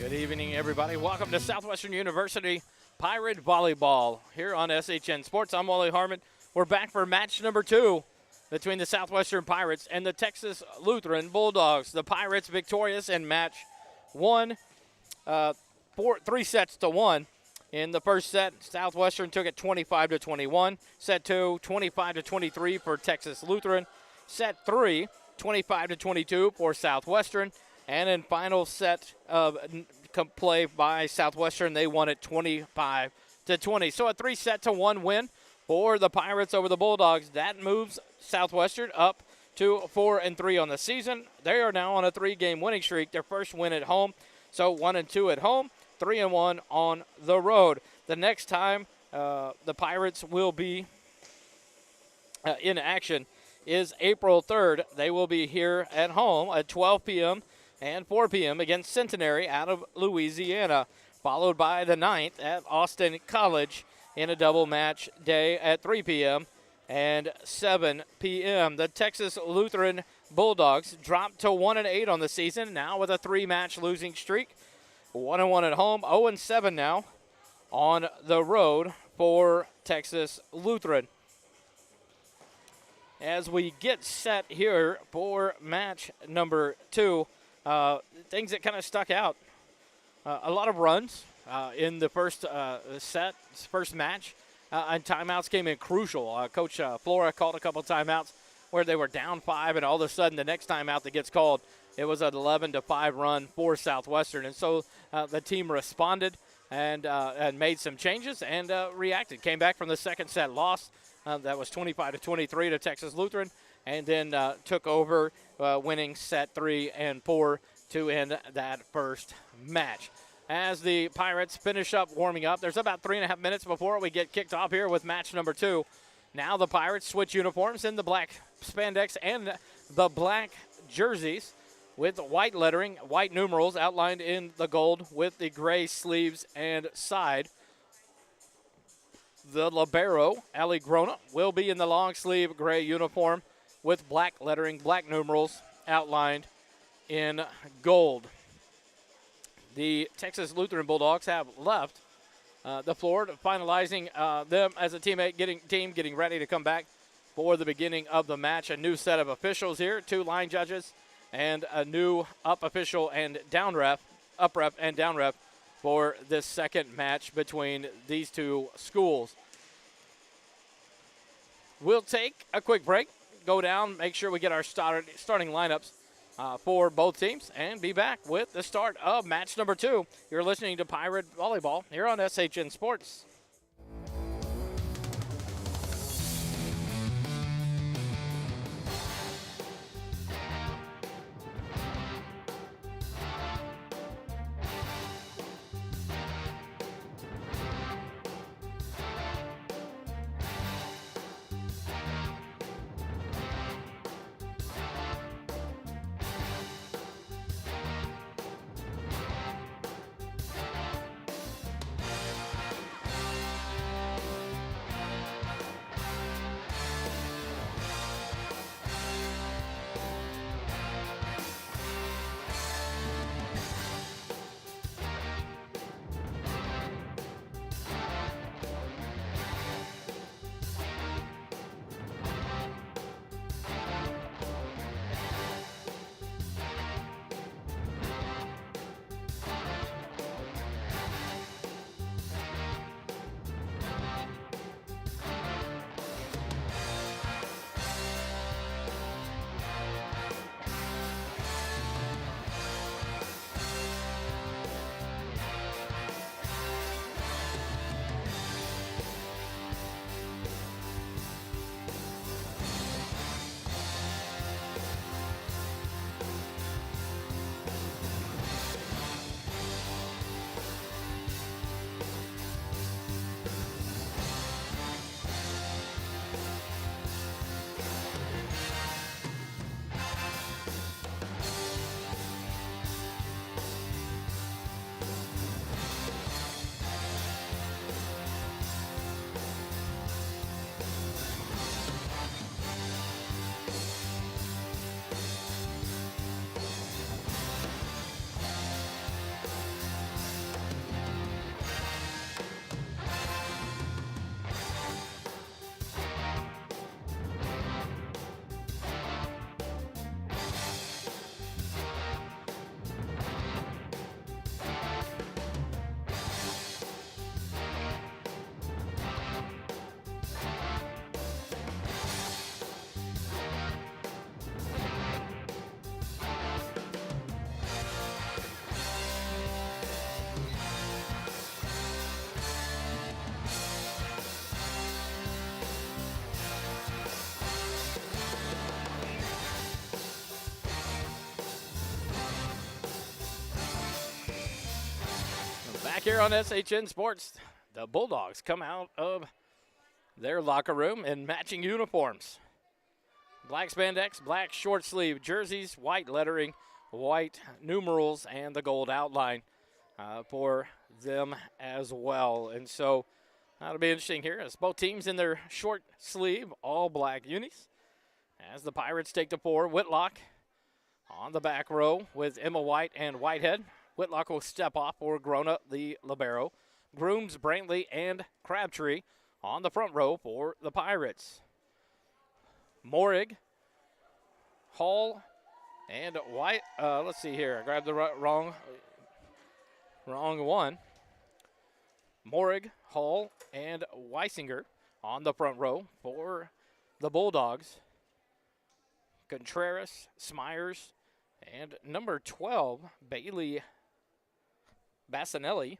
Good evening, everybody. Welcome to Southwestern University Pirate Volleyball here on SHN Sports. I'm Wally Harmon. We're back for match number 2 between the Southwestern Pirates and the Texas Lutheran Bulldogs. The Pirates victorious in match 1, 3 sets to 1. In the first set, Southwestern took it 25-21. Set 2, 25-23 for Texas Lutheran. Set 3, 25-22 for Southwestern. And in final set of play by Southwestern, they won it 25-20. So a 3-set-to-1 win for the Pirates over the Bulldogs. That moves Southwestern up to 4-3 on the season. They are now on a 3-game winning streak. Their first win at home. So 1-2 at home, 3-1 on the road. The next time the Pirates will be in action is April 3rd. They will be here at home at 12 p.m. and 4 p.m. against Centenary out of Louisiana, followed by the 9th at Austin College in a double match day at 3 p.m. and 7 p.m. The Texas Lutheran Bulldogs dropped to 1-8 on the season, now with a 3-match losing streak. 1-1 at home, 0-7 now on the road for Texas Lutheran. As we get set here for match number 2, things that kind of stuck out. A lot of runs in the first first match, and timeouts came in crucial. Coach Flora called a couple timeouts where they were down 5, and all of a sudden the next timeout that gets called, it was an 11-5 run for Southwestern. And so the team responded and made some changes and reacted. Came back from the second set, lost. That was 25-23 to Texas Lutheran, and then took over, winning set 3 and 4 to end that first match. As the Pirates finish up warming up, there's about 3.5 minutes before we get kicked off here with match number 2. Now the Pirates switch uniforms in the black spandex and the black jerseys with white lettering, white numerals outlined in the gold with the gray sleeves and side. The libero, Ali Grona, will be in the long sleeve gray uniform with black lettering, black numerals outlined in gold. The Texas Lutheran Bulldogs have left the floor, finalizing them as a teammate, getting ready to come back for the beginning of the match. A new set of officials here, 2 line judges, and a new up official and down ref, up ref and down ref for this second match between these two schools. We'll take a quick break, go down, make sure we get our starting lineups for both teams, and be back with the start of match number 2. You're listening to Pirate Volleyball here on SHN Sports. here on SHN Sports. The Bulldogs come out of their locker room in matching uniforms. Black spandex, black short sleeve jerseys, white lettering, white numerals, and the gold outline for them as well. And so that'll be interesting here as both teams in their short sleeve, all black unis. As the Pirates take the 4, Whitlock on the back row with Emma White and Whitehead. Whitlock will step off for Grona, the libero. Grooms, Brantley, and Crabtree on the front row for the Pirates. Morig, Hall, and White. Let's see here. I grabbed the wrong one. Morig, Hall, and Weisinger on the front row for the Bulldogs. Contreras, Smyers, and number 12, Bailey Bassinelli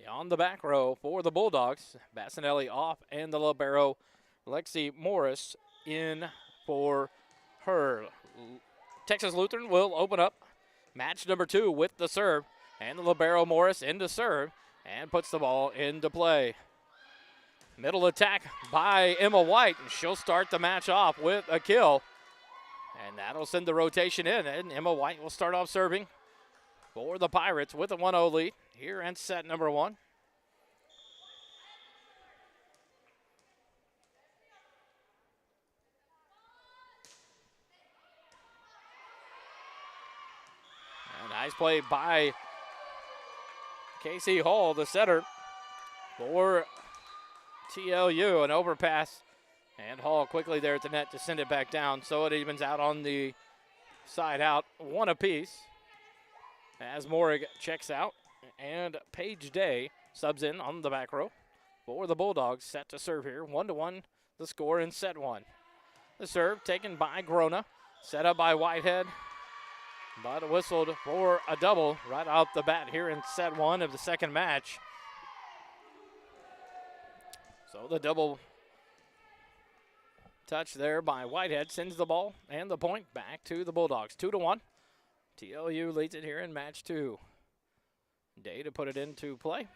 on the back row for the Bulldogs. Bassinelli off, and the libero, Lexi Morris, in for her. Texas Lutheran will open up match number 2 with the serve, and the libero Morris into serve and puts the ball into play. Middle attack by Emma White, and she'll start the match off with a kill. And that'll send the rotation in, and Emma White will start off serving for the Pirates with a 1-0 lead here in set number 1. And nice play by Casey Hall, the setter, for TLU. An overpass. And Hall quickly there at the net to send it back down. So it evens out on the side out, 1 apiece. As Morig checks out. And Paige Day subs in on the back row for the Bulldogs. Set to serve here. 1-1 the score in set 1. The serve taken by Grona. Set up by Whitehead. But whistled for a double right off the bat here in set 1 of the second match. So the double touch there by Whitehead sends the ball and the point back to the Bulldogs. 2-1. TLU leads it here in match 2. Day to put it into play.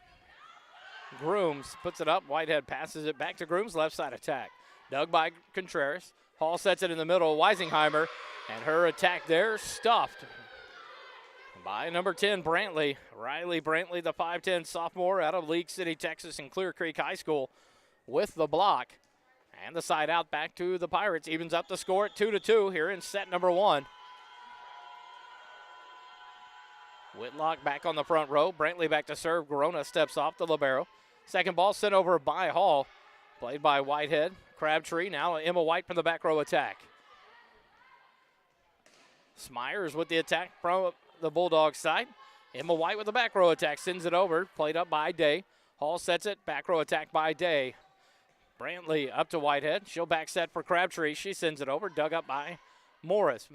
Grooms puts it up. Whitehead passes it back to Grooms. Left side attack. Dug by Contreras. Hall sets it in the middle. Weisingheimer. And her attack there stuffed by number 10, Brantley. Riley Brantley, the 5'10 sophomore out of League City, Texas, and Clear Creek High School with the block. And the side out back to the Pirates. Evens up the score at 2-2 here in set number 1. Whitlock back on the front row. Brantley back to serve. Grona steps off the libero. Second ball sent over by Hall. Played by Whitehead. Crabtree. Now Emma White from the back row attack. Smyers with the attack from the Bulldogs side. Emma White with the back row attack. Sends it over. Played up by Day. Hall sets it. Back row attack by Day. Brantley up to Whitehead. She'll back set for Crabtree. She sends it over. Dug up by Morris.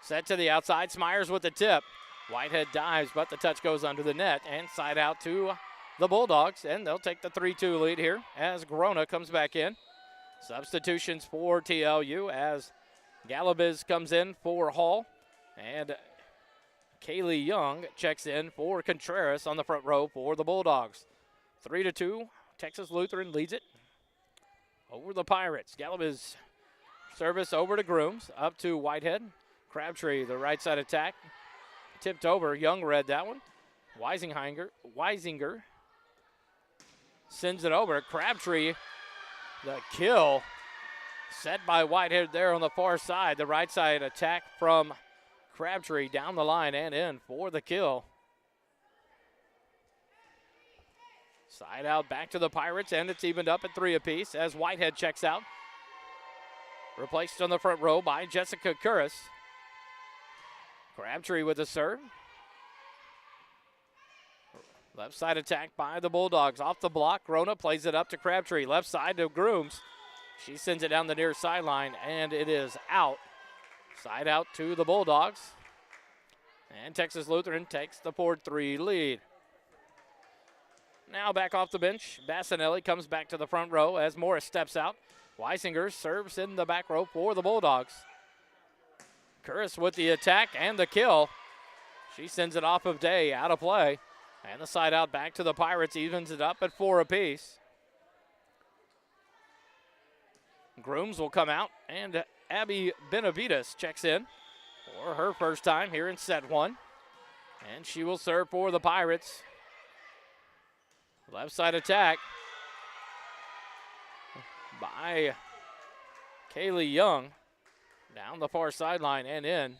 Set to the outside. Smyers with the tip. Whitehead dives, but the touch goes under the net. And side out to the Bulldogs. And they'll take the 3-2 lead here as Grona comes back in. Substitutions for TLU as Galabiz comes in for Hall. And Kaylee Young checks in for Contreras on the front row for the Bulldogs. 3-2. Texas Lutheran leads it over the Pirates. Galabiz service over to Grooms. Up to Whitehead. Crabtree, the right side attack. Tipped over. Young read that one. Weisinger sends it over. Crabtree, the kill. Set by Whitehead there on the far side. The right side attack from Crabtree down the line and in for the kill. Side out back to the Pirates, and it's evened up at 3 apiece as Whitehead checks out. Replaced on the front row by Jessica Curris. Crabtree with the serve. Left side attack by the Bulldogs. Off the block, Grona plays it up to Crabtree. Left side to Grooms. She sends it down the near sideline, and it is out. Side out to the Bulldogs. And Texas Lutheran takes the 4-3 lead. Now back off the bench. Bassinelli comes back to the front row as Morris steps out. Weisinger serves in the back row for the Bulldogs. Curris with the attack and the kill. She sends it off of Day, out of play. And the side out back to the Pirates, evens it up at 4 apiece. Grooms will come out, and Abby Benavides checks in for her first time here in set 1. And she will serve for the Pirates. Left side attack by Kaylee Young. Down the far sideline and in.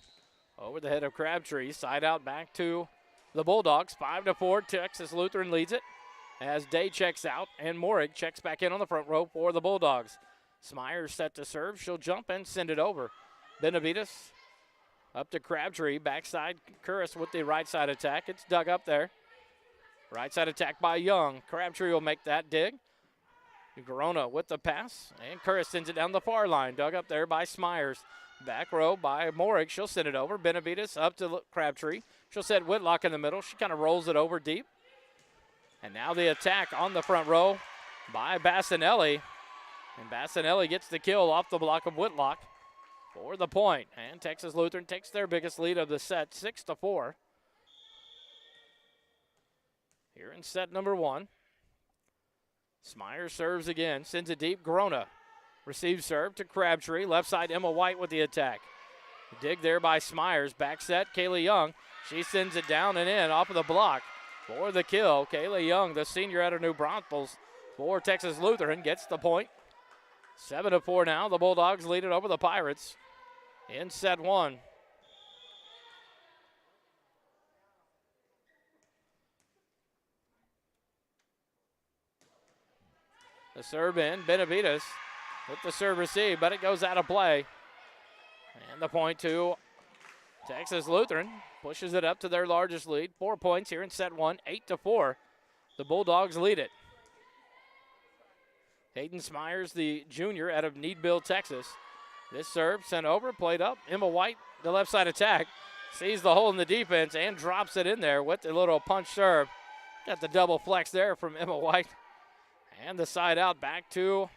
Over the head of Crabtree. Side out back to the Bulldogs. 5-4. Texas Lutheran leads it as Day checks out and Morig checks back in on the front row for the Bulldogs. Smyers set to serve. She'll jump and send it over. Benavides up to Crabtree. Backside Curris with the right side attack. It's dug up there. Right side attack by Young. Crabtree will make that dig. Garona with the pass. And Curris sends it down the far line. Dug up there by Smyers. Back row by Morig. She'll send it over. Benavides up to Crabtree. She'll set Whitlock in the middle. She kind of rolls it over deep. And now the attack on the front row by Bassinelli. And Bassinelli gets the kill off the block of Whitlock for the point. And Texas Lutheran takes their biggest lead of the set, 6-4. Here in set number 1. Smyers serves again. Sends it deep. Garona receives serve to Crabtree. Left side, Emma White with the attack. Dig there by Smyers. Back set, Kaylee Young. She sends it down and in off of the block for the kill. Kaylee Young, the senior out of New Braunfels for Texas Lutheran, gets the point. 7-4 now. The Bulldogs lead it over the Pirates in set 1. The serve in, Benavides with the serve receive, but it goes out of play. And the point to Texas Lutheran pushes it up to their largest lead. 4 points here in set 1, 8-4. The Bulldogs lead it. Hayden Smyers, the junior out of Needville, Texas. This serve sent over, played up. Emma White, the left side attack, sees the hole in the defense and drops it in there with the little punch serve. Got the double flex there from Emma White. And the side out back to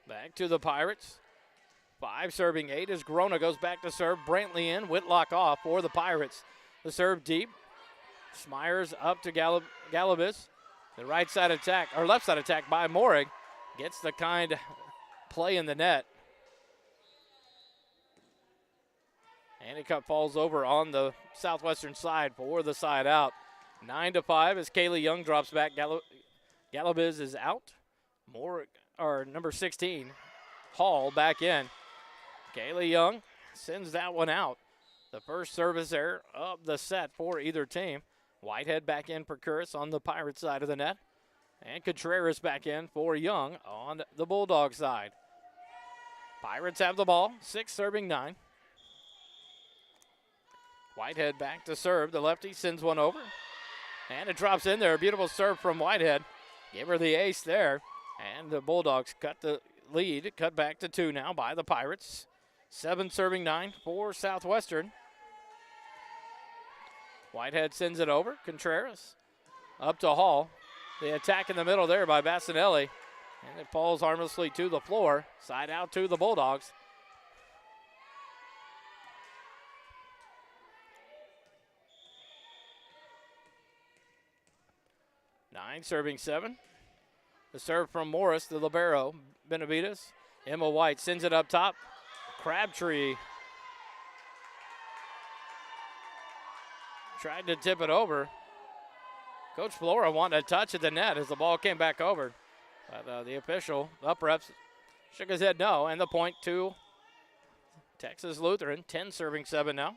the Pirates. 5 serving 8 as Garona goes back to serve. Brantley in, Whitlock off for the Pirates. The serve deep. Smyers up to Galabis. The right side attack, or left side attack by Morig. Gets the kind play in the net. And it falls over on the Southwestern side for the side out. 9-5 as Kaylee Young drops back. Galabiz is out. Number 16, Hall back in. Kaylee Young sends that one out. The first service error of the set for either team. Whitehead back in for Curtis on the Pirate side of the net. And Contreras back in for Young on the Bulldog side. Pirates have the ball, 6 serving 9. Whitehead back to serve. The lefty sends one over. And it drops in there. A beautiful serve from Whitehead. Give her the ace there. And the Bulldogs cut the lead. Cut back to 2 now by the Pirates. 7 serving 9 for Southwestern. Whitehead sends it over. Contreras up to Hall. The attack in the middle there by Bassinelli. And it falls harmlessly to the floor. Side out to the Bulldogs. Nine serving 7. The serve from Morris, the libero, Benavides. Emma White sends it up top. Crabtree tried to tip it over. Coach Flora wanted a touch at the net as the ball came back over. But the official, up reps, shook his head no, and the point to Texas Lutheran, 10 serving 7 now.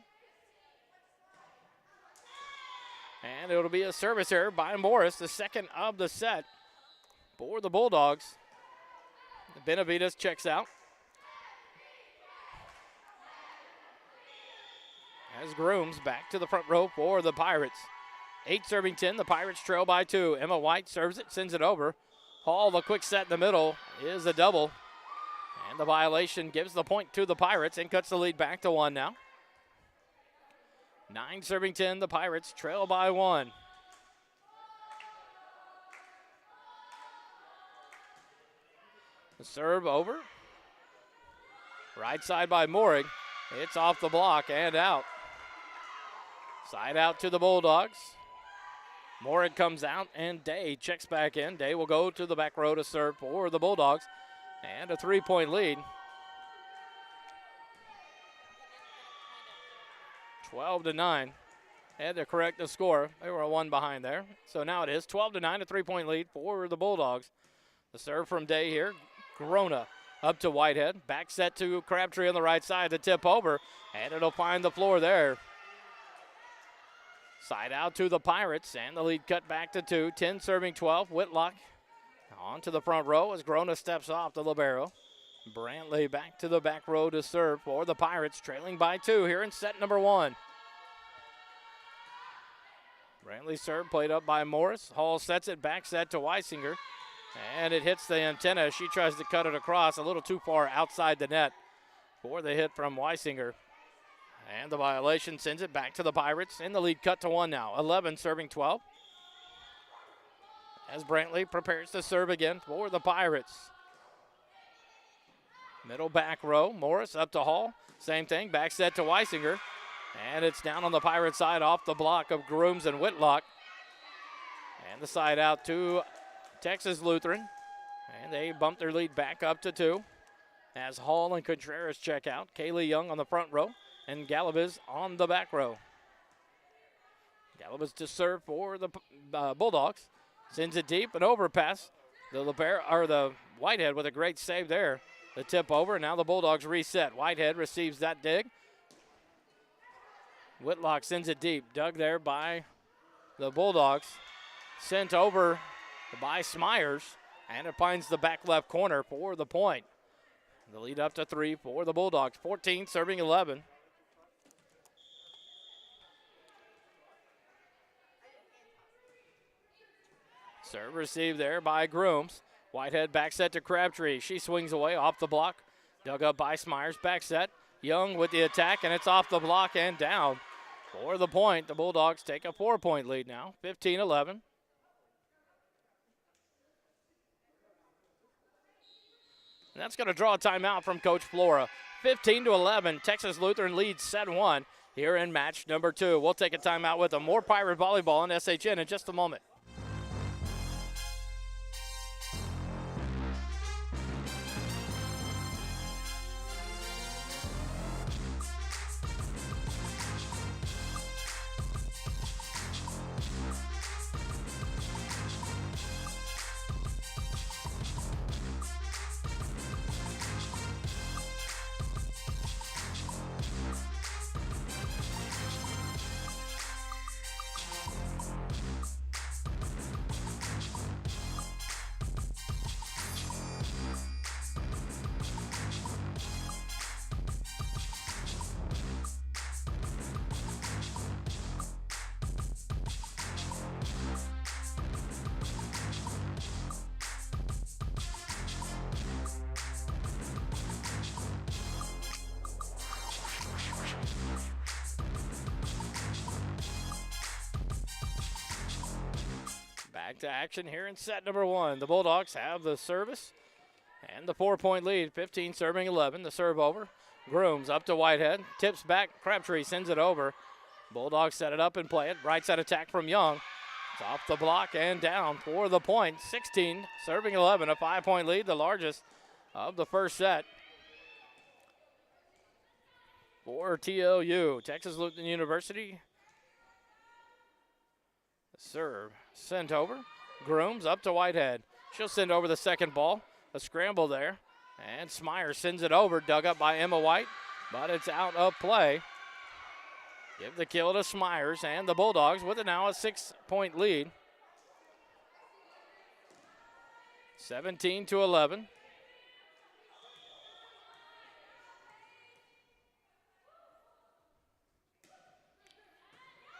And it'll be a service error by Morris, the second of the set for the Bulldogs. Benavides checks out. As Grooms back to the front row for the Pirates. 8 serving 10, the Pirates trail by 2. Emma White serves it, sends it over. Hall, the quick set in the middle, is a double. And the violation gives the point to the Pirates and cuts the lead back to 1 now. 9 serving 10, the Pirates trail by 1. The serve over. Right side by Morig. It's off the block and out. Side out to the Bulldogs. Morin comes out, and Day checks back in. Day will go to the back row to serve for the Bulldogs. And a 3-point lead. 12-9. Had to correct the score. They were a 1 behind there. So now it is 12-9, a 3-point lead for the Bulldogs. The serve from Day here. Corona up to Whitehead. Back set to Crabtree on the right side to tip over. And it'll find the floor there. Side out to the Pirates, and the lead cut back to 2. 10 serving 12. Whitlock on to the front row as Grona steps off the libero. Brantley back to the back row to serve for the Pirates, trailing by 2 here in set number 1. Brantley serve played up by Morris. Hall sets it back set to Weisinger, and it hits the antenna. She tries to cut it across a little too far outside the net for the hit from Weisinger. And the violation sends it back to the Pirates, and the lead cut to 1 now. 11 serving 12. As Brantley prepares to serve again for the Pirates. Middle back row, Morris up to Hall. Same thing, back set to Weisinger. And it's down on the Pirate side off the block of Grooms and Whitlock. And the side out to Texas Lutheran. And they bump their lead back up to 2. As Hall and Contreras check out. Kaylee Young on the front row. And Galaviz on the back row. Galaviz to serve for the Bulldogs. Sends it deep, an overpass. The Whitehead with a great save there. The tip over, now the Bulldogs reset. Whitehead receives that dig. Whitlock sends it deep. Dug there by the Bulldogs. Sent over by Smyers. And it finds the back left corner for the point. The lead up to 3 for the Bulldogs. 14 serving 11. Serve received there by Grooms. Whitehead back set to Crabtree. She swings away off the block. Dug up by Smyers. Back set. Young with the attack, and it's off the block and down. For the point, the Bulldogs take a 4-point lead now, 15-11. And that's going to draw a timeout from Coach Flora. 15-11, Texas Lutheran leads set 1 here in match number 2. We'll take a timeout with them. More Pirate Volleyball on SHN in just a moment. Back to action here in set number 1. The Bulldogs have the service and the 4-point lead. 15 serving 11. The serve over. Grooms up to Whitehead. Tips back. Crabtree sends it over. Bulldogs set it up and play it. Right side attack from Young. It's off the block and down for the point. 16 serving 11. A 5-point lead, the largest of the first set. For TLU, Texas Lutheran University. Serve sent over. Grooms up to Whitehead. She'll send over the second ball. A scramble there. And Smyers sends it over. Dug up by Emma White. But it's out of play. Give the kill to Smyers. And the Bulldogs with it now a 6-point lead. 17-11.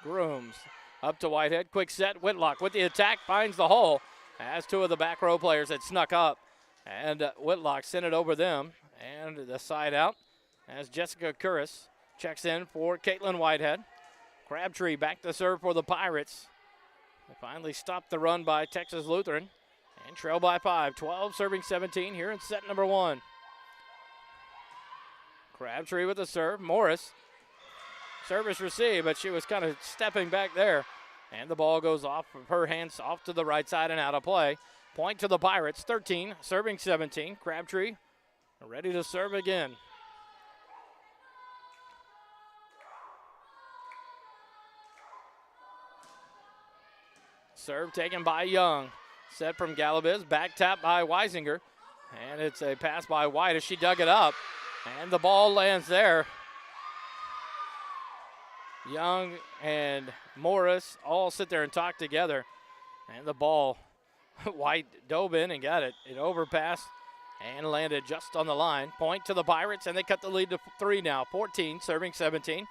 Grooms up to Whitehead. Quick set. Whitlock with the attack. Finds the hole. As 2 of the back row players had snuck up. And Whitlock sent it over them. And the side out as Jessica Curris checks in for Caitlin Whitehead. Crabtree back to serve for the Pirates. They finally stopped the run by Texas Lutheran. And trail by 5. 12 serving 17 here in set number 1. Crabtree with the serve. Morris Service received, but she was kind of stepping back there. And the ball goes off of her hands, off to the right side and out of play. Point to the Pirates, 13, serving 17. Crabtree ready to serve again. Serve taken by Young. Set from Galaviz, back tap by Weisinger. And it's a pass by White as she dug it up. And the ball lands there. Young and Morris all sit there and talk together. And the ball, White dove in and got it. It overpassed and landed just on the line. Point to the Pirates, and they cut the lead to 3 now. 14, serving 17.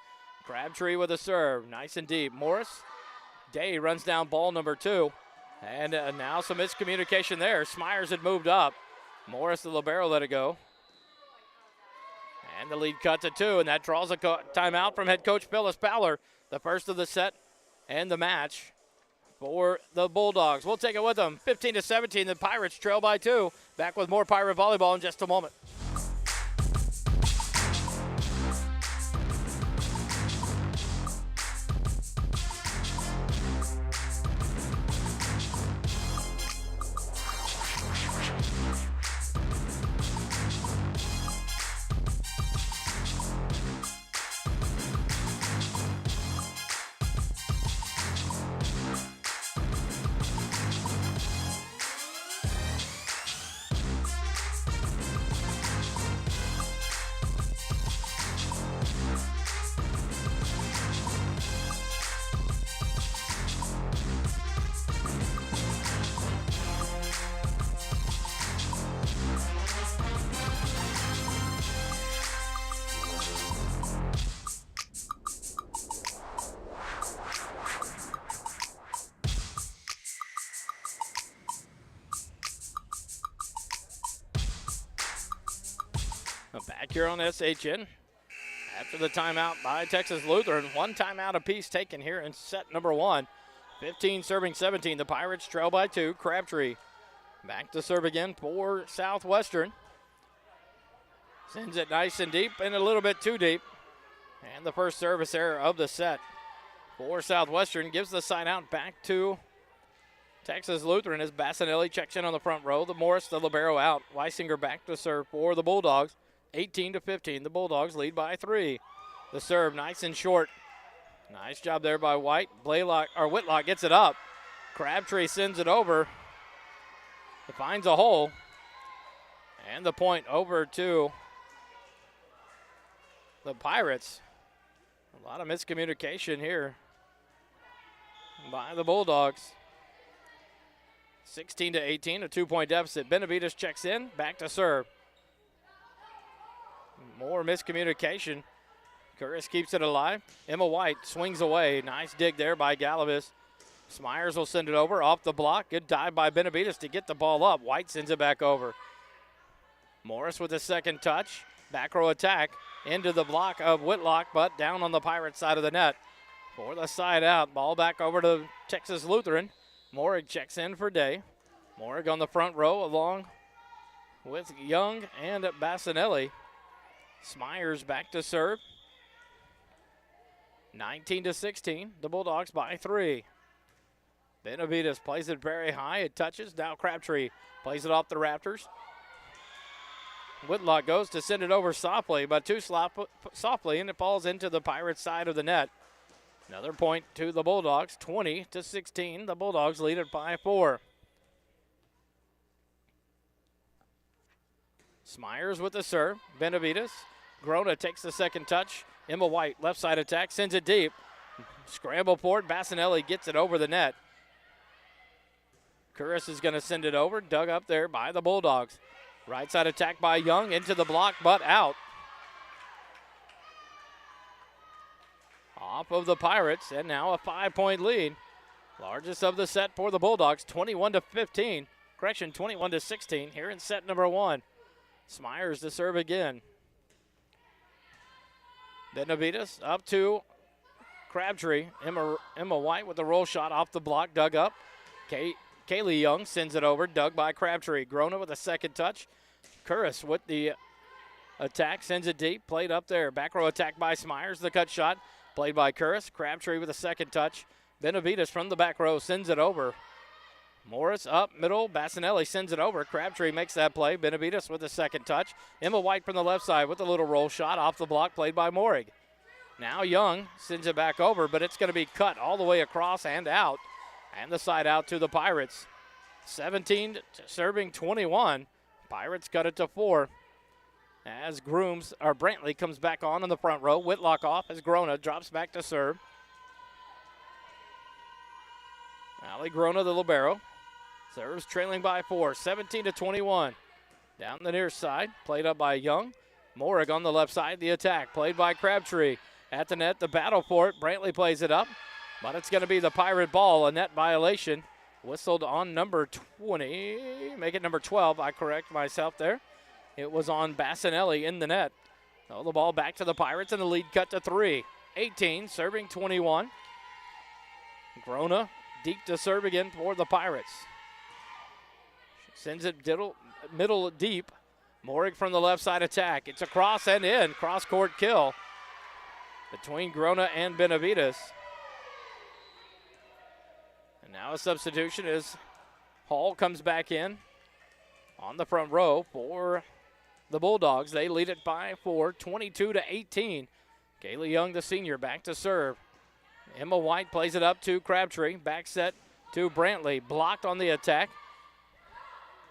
Crabtree with a serve, nice and deep. Morris, Day runs down ball number 2. And now some miscommunication there. Smyers had moved up. Morris, the libero, let it go. And the lead cut to 2, and that draws a timeout from head coach Phyllis Powler. The first of the set and the match for the Bulldogs. We'll take it with them. 15-17, the Pirates trail by 2. Back with more Pirate volleyball in just a moment. Back here on SHN after the timeout by Texas Lutheran. 1 timeout apiece taken here in set number 1. 15 serving 17. The Pirates trail by 2. Crabtree back to serve again for Southwestern. Sends it nice and deep and a little bit too deep. And the first service error of the set for Southwestern gives the side out back to Texas Lutheran as Bassinelli checks in on the front row. The Morris, the libero out. Weisinger back to serve for the Bulldogs. 18-15, the Bulldogs lead by 3. The serve nice and short. Nice job there by White. Whitlock gets it up. Crabtree sends it over. It finds a hole. And the point over to the Pirates. A lot of miscommunication here by the Bulldogs. 16-18, a 2-point deficit. Benavides checks in, back to serve. More miscommunication. Curtis keeps it alive. Emma White swings away. Nice dig there by Galaviz. Smyers will send it over off the block. Good dive by Benavides to get the ball up. White sends it back over. Morris with a second touch. Back row attack into the block of Whitlock, but down on the Pirates side of the net. For the side out. Ball back over to Texas Lutheran. Morig checks in for Day. Morig on the front row along with Young and Bassinelli. Smyers back to serve. 19-16, the Bulldogs by 3. Benavides plays it very high. It touches. Now Crabtree plays it off the rafters. Whitlock goes to send it over softly, but too softly, and it falls into the Pirates side of the net. Another point to the Bulldogs. 20-16, the Bulldogs lead it by 4. Smyers with the serve. Benavides. Grona takes the second touch. Emma White, left side attack, sends it deep. Scramble for it. Bassinelli gets it over the net. Curris is going to send it over. Dug up there by the Bulldogs. Right side attack by Young into the block, but out. Off of the Pirates, and now a 5-point lead. Largest of the set for the Bulldogs, 21-15. Correction, 21-16 here in set number 1. Smyers to serve again. Benavides up to Crabtree. Emma White with the roll shot off the block, dug up. Kaylee Young sends it over, dug by Crabtree. Grona with a second touch. Curris with the attack, sends it deep, played up there. Back row attack by Smyers, the cut shot. played by Curris. Crabtree with a second touch. Benavides from the back row sends it over. Morris up middle. Bassinelli sends it over. Crabtree makes that play. Benavides with a second touch. Emma White from the left side with a little roll shot off the block, played by Morig. Now Young sends it back over, but it's going to be cut all the way across and out. And the side out to the Pirates. 17 serving 21. Pirates cut it to 4. As Brantley comes back on in the front row. Whitlock off as Grona drops back to serve. Allie Grona, the libero, serves trailing by 4, 17-21. Down the near side, played up by Young. Morig on the left side, the attack, played by Crabtree. At the net, the battle for it. Brantley plays it up, but it's going to be the Pirate ball, a net violation. Whistled on number 20, make it number 12, I correct myself there. It was on Bassinelli in the net. So the ball back to the Pirates, and the lead cut to 3. 18, serving 21. Grona deep to serve again for the Pirates. Sends it middle deep. Morig from the left side attack. It's a cross and in. Cross-court kill between Grona and Benavides. And now a substitution as Hall comes back in on the front row for the Bulldogs. They lead it by 4, 22-18. Kaylee Young, the senior, back to serve. Emma White plays it up to Crabtree. Back set to Brantley. Blocked on the attack.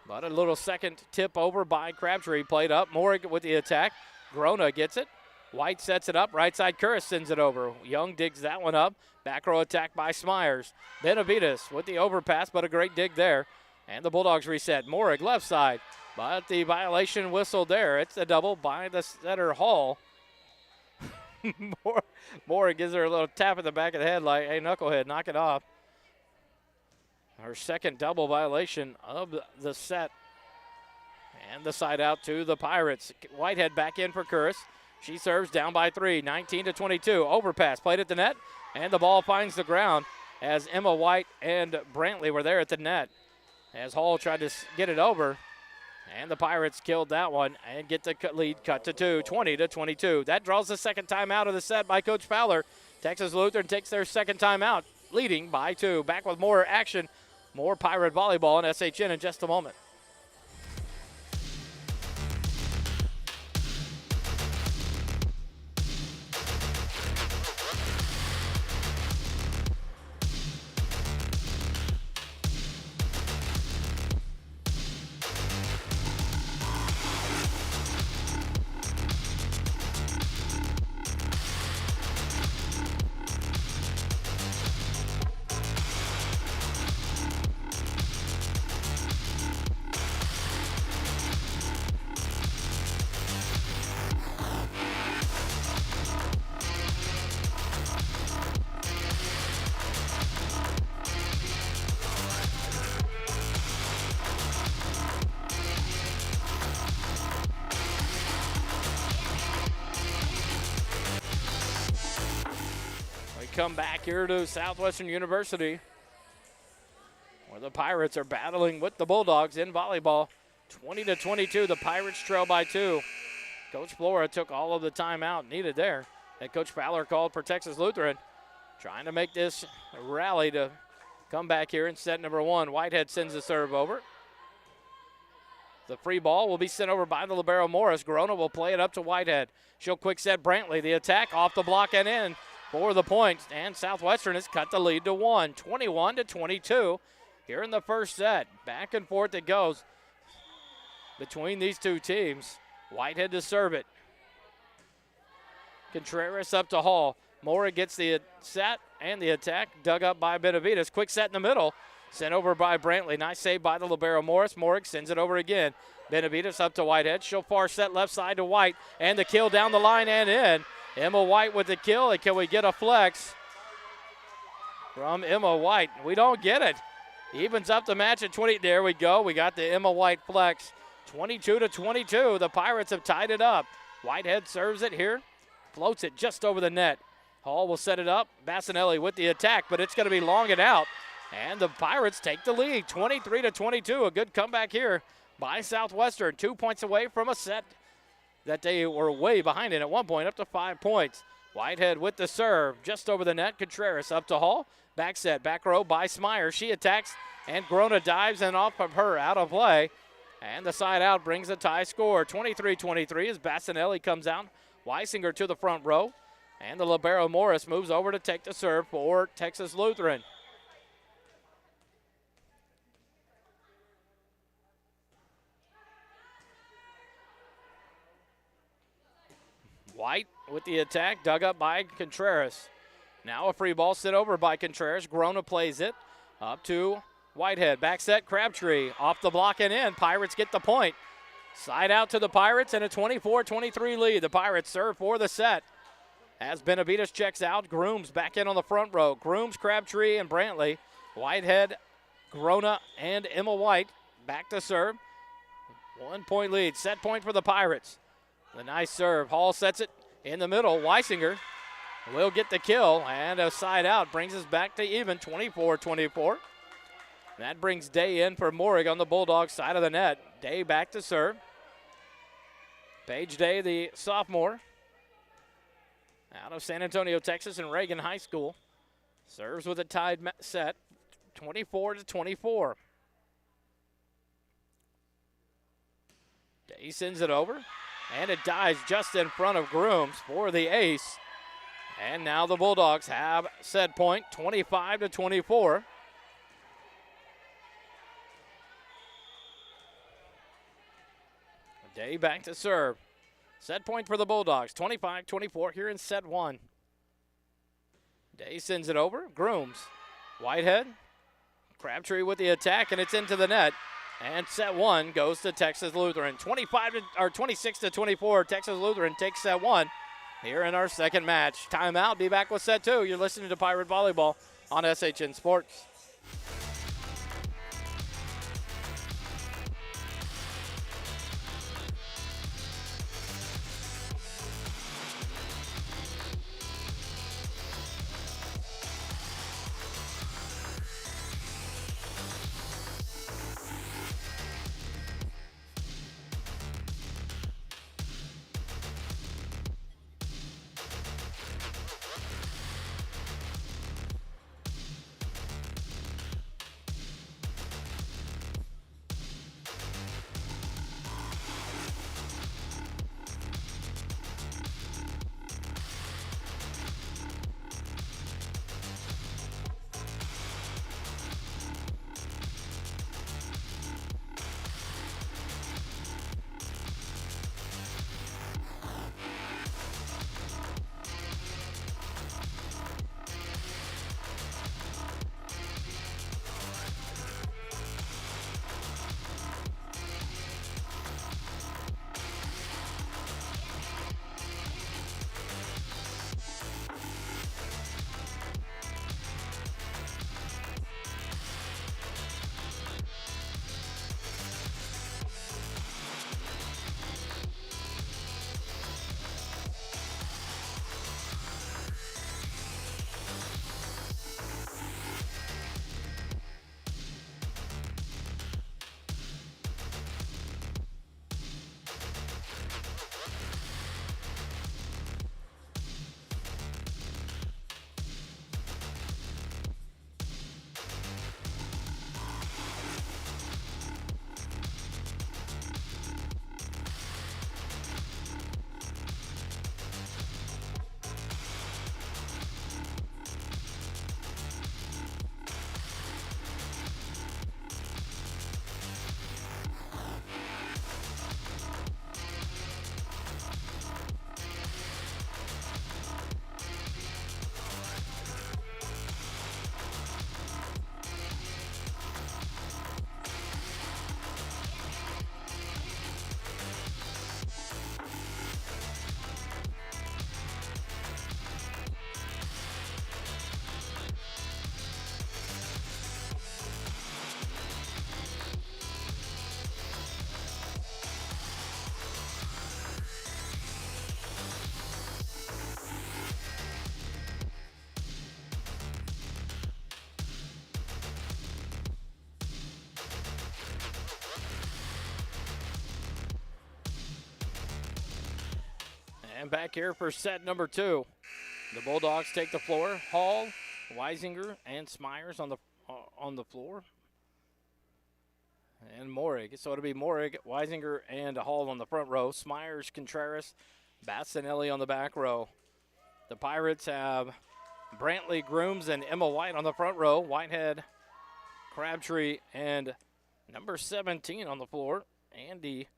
But a little second tip over by Crabtree. Played up. Morig with the attack. Grona gets it. White sets it up. Right side, Curris sends it over. Young digs that one up. Back row attack by Smyers. Benavides with the overpass, but a great dig there. And the Bulldogs reset. Morig left side. But the violation whistle there. It's a double by the setter Hall. Moore gives her a little tap at the back of the head like, hey, knucklehead, knock it off. Her second double violation of the set. And the side out to the Pirates. Whitehead back in for Curris. She serves down by 3, 19-22. Overpass played at the net, and the ball finds the ground as Emma White and Brantley were there at the net. As Hall tried to get it over. And the Pirates killed that one and get the lead cut to 2, 20-22. That draws the second timeout of the set by Coach Fowler. Texas Lutheran takes their second timeout, leading by 2. Back with more action, more Pirate volleyball on SHN in just a moment. Come back here to Southwestern University, where the Pirates are battling with the Bulldogs in volleyball. 20-22, the Pirates trail by 2. Coach Flora took all of the timeout needed there that Coach Fowler called for Texas Lutheran, trying to make this rally to come back here in set number 1. Whitehead sends the serve over. The free ball will be sent over by the libero Morris. Grona will play it up to Whitehead. She'll quick set Brantley. The attack off the block and in for the points, and Southwestern has cut the lead to 1, 21-22 here in the first set. Back and forth it goes between these two teams. Whitehead to serve it. Contreras up to Hall. Mora gets the set and the attack, dug up by Benavides. Quick set in the middle, sent over by Brantley. Nice save by the libero Morris. Morig sends it over again. Benavides up to Whitehead. She'll far set left side to White, and the kill down the line and in. Emma White with the kill, and can we get a flex from Emma White? We don't get it. Evens up the match at 20. There we go. We got the Emma White flex. 22-22. The Pirates have tied it up. Whitehead serves it here. Floats it just over the net. Hall will set it up. Bassinelli with the attack, but it's going to be long and out. And the Pirates take the lead. 23-22. A good comeback here by Southwestern. 2 points away from a set that they were way behind in at one point, up to 5 points. Whitehead with the serve, just over the net. Contreras up to Hall. Back set, back row by Smyer. She attacks, and Grona dives and off of her, out of play. And the side out brings a tie score. 23-23 as Bassinelli comes out. Weisinger to the front row. And the libero Morris moves over to take the serve for Texas Lutheran. White with the attack, dug up by Contreras. Now a free ball sent over by Contreras. Grona plays it up to Whitehead. Back set, Crabtree off the block and in. Pirates get the point. Side out to the Pirates and a 24-23 lead. The Pirates serve for the set. As Benavides checks out, Grooms back in on the front row. Grooms, Crabtree, and Brantley. Whitehead, Grona, and Emma White back to serve. 1 point lead. Set point for the Pirates. The nice serve. Hall sets it in the middle. Weisinger will get the kill, and a side out brings us back to even, 24-24. That brings Day in for Morig on the Bulldogs side of the net. Day back to serve. Paige Day, the sophomore, out of San Antonio, Texas, and Reagan High School, serves with a tied set, 24-24. Day sends it over, and it dives just in front of Grooms for the ace. And now the Bulldogs have set point, 25-24. Day back to serve. Set point for the Bulldogs, 25-24 here in set one. Day sends it over. Grooms. Whitehead. Crabtree with the attack, and it's into the net. And set one goes to Texas Lutheran. 26-24. Texas Lutheran takes set one here in our second match. Timeout. Be back with set two. You're listening to Pirate Volleyball on SHN Sports. And back here for set number two. The Bulldogs take the floor. Hall, Weisinger, and Smyers on the floor. And Morig. So it'll be Morig, Weisinger, and Hall on the front row. Smyers, Contreras, Bastinelli on the back row. The Pirates have Brantley, Grooms, and Emma White on the front row. Whitehead, Crabtree, and number 17 on the floor, Andy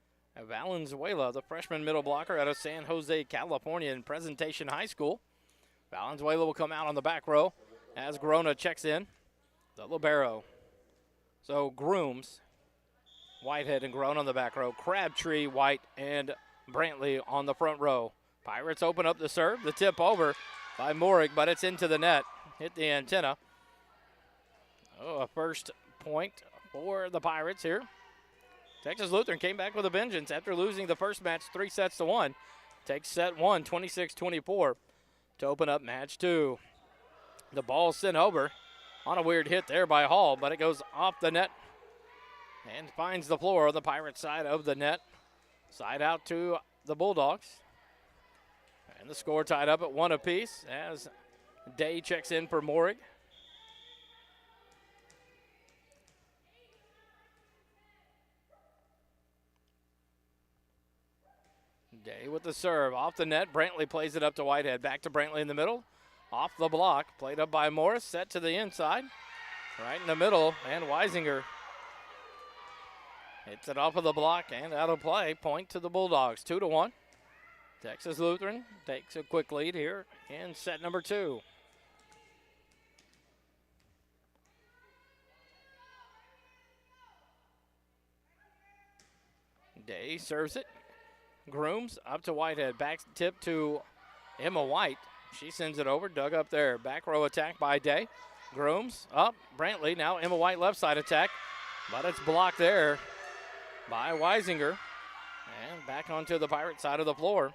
Valenzuela, the freshman middle blocker out of San Jose, California in Presentation High School. Valenzuela will come out on the back row as Grona checks in, the libero. So Grooms, Whitehead, and Grona on the back row. Crabtree, White, and Brantley on the front row. Pirates open up the serve. The tip over by Morig, but it's into the net. Hit the antenna. A first point for the Pirates here. Texas Lutheran came back with a vengeance after losing the first match 3-1. Takes set one, 26-24, to open up match two. The ball sent over on a weird hit there by Hall, but it goes off the net and finds the floor on the Pirates side of the net. Side out to the Bulldogs. And the score tied up at 1 apiece as Day checks in for Morig. Day with the serve. Off the net, Brantley plays it up to Whitehead. Back to Brantley in the middle. Off the block. Played up by Morris. Set to the inside. Right in the middle. And Weisinger hits it off of the block and out of play. Point to the Bulldogs. 2-1. Texas Lutheran takes a quick lead here in set number two. Day serves it. Grooms up to Whitehead. Back tip to Emma White. She sends it over. Dug up there. Back row attack by Day. Grooms up. Brantley. Now Emma White left side attack. But it's blocked there by Weisinger. And back onto the Pirate side of the floor.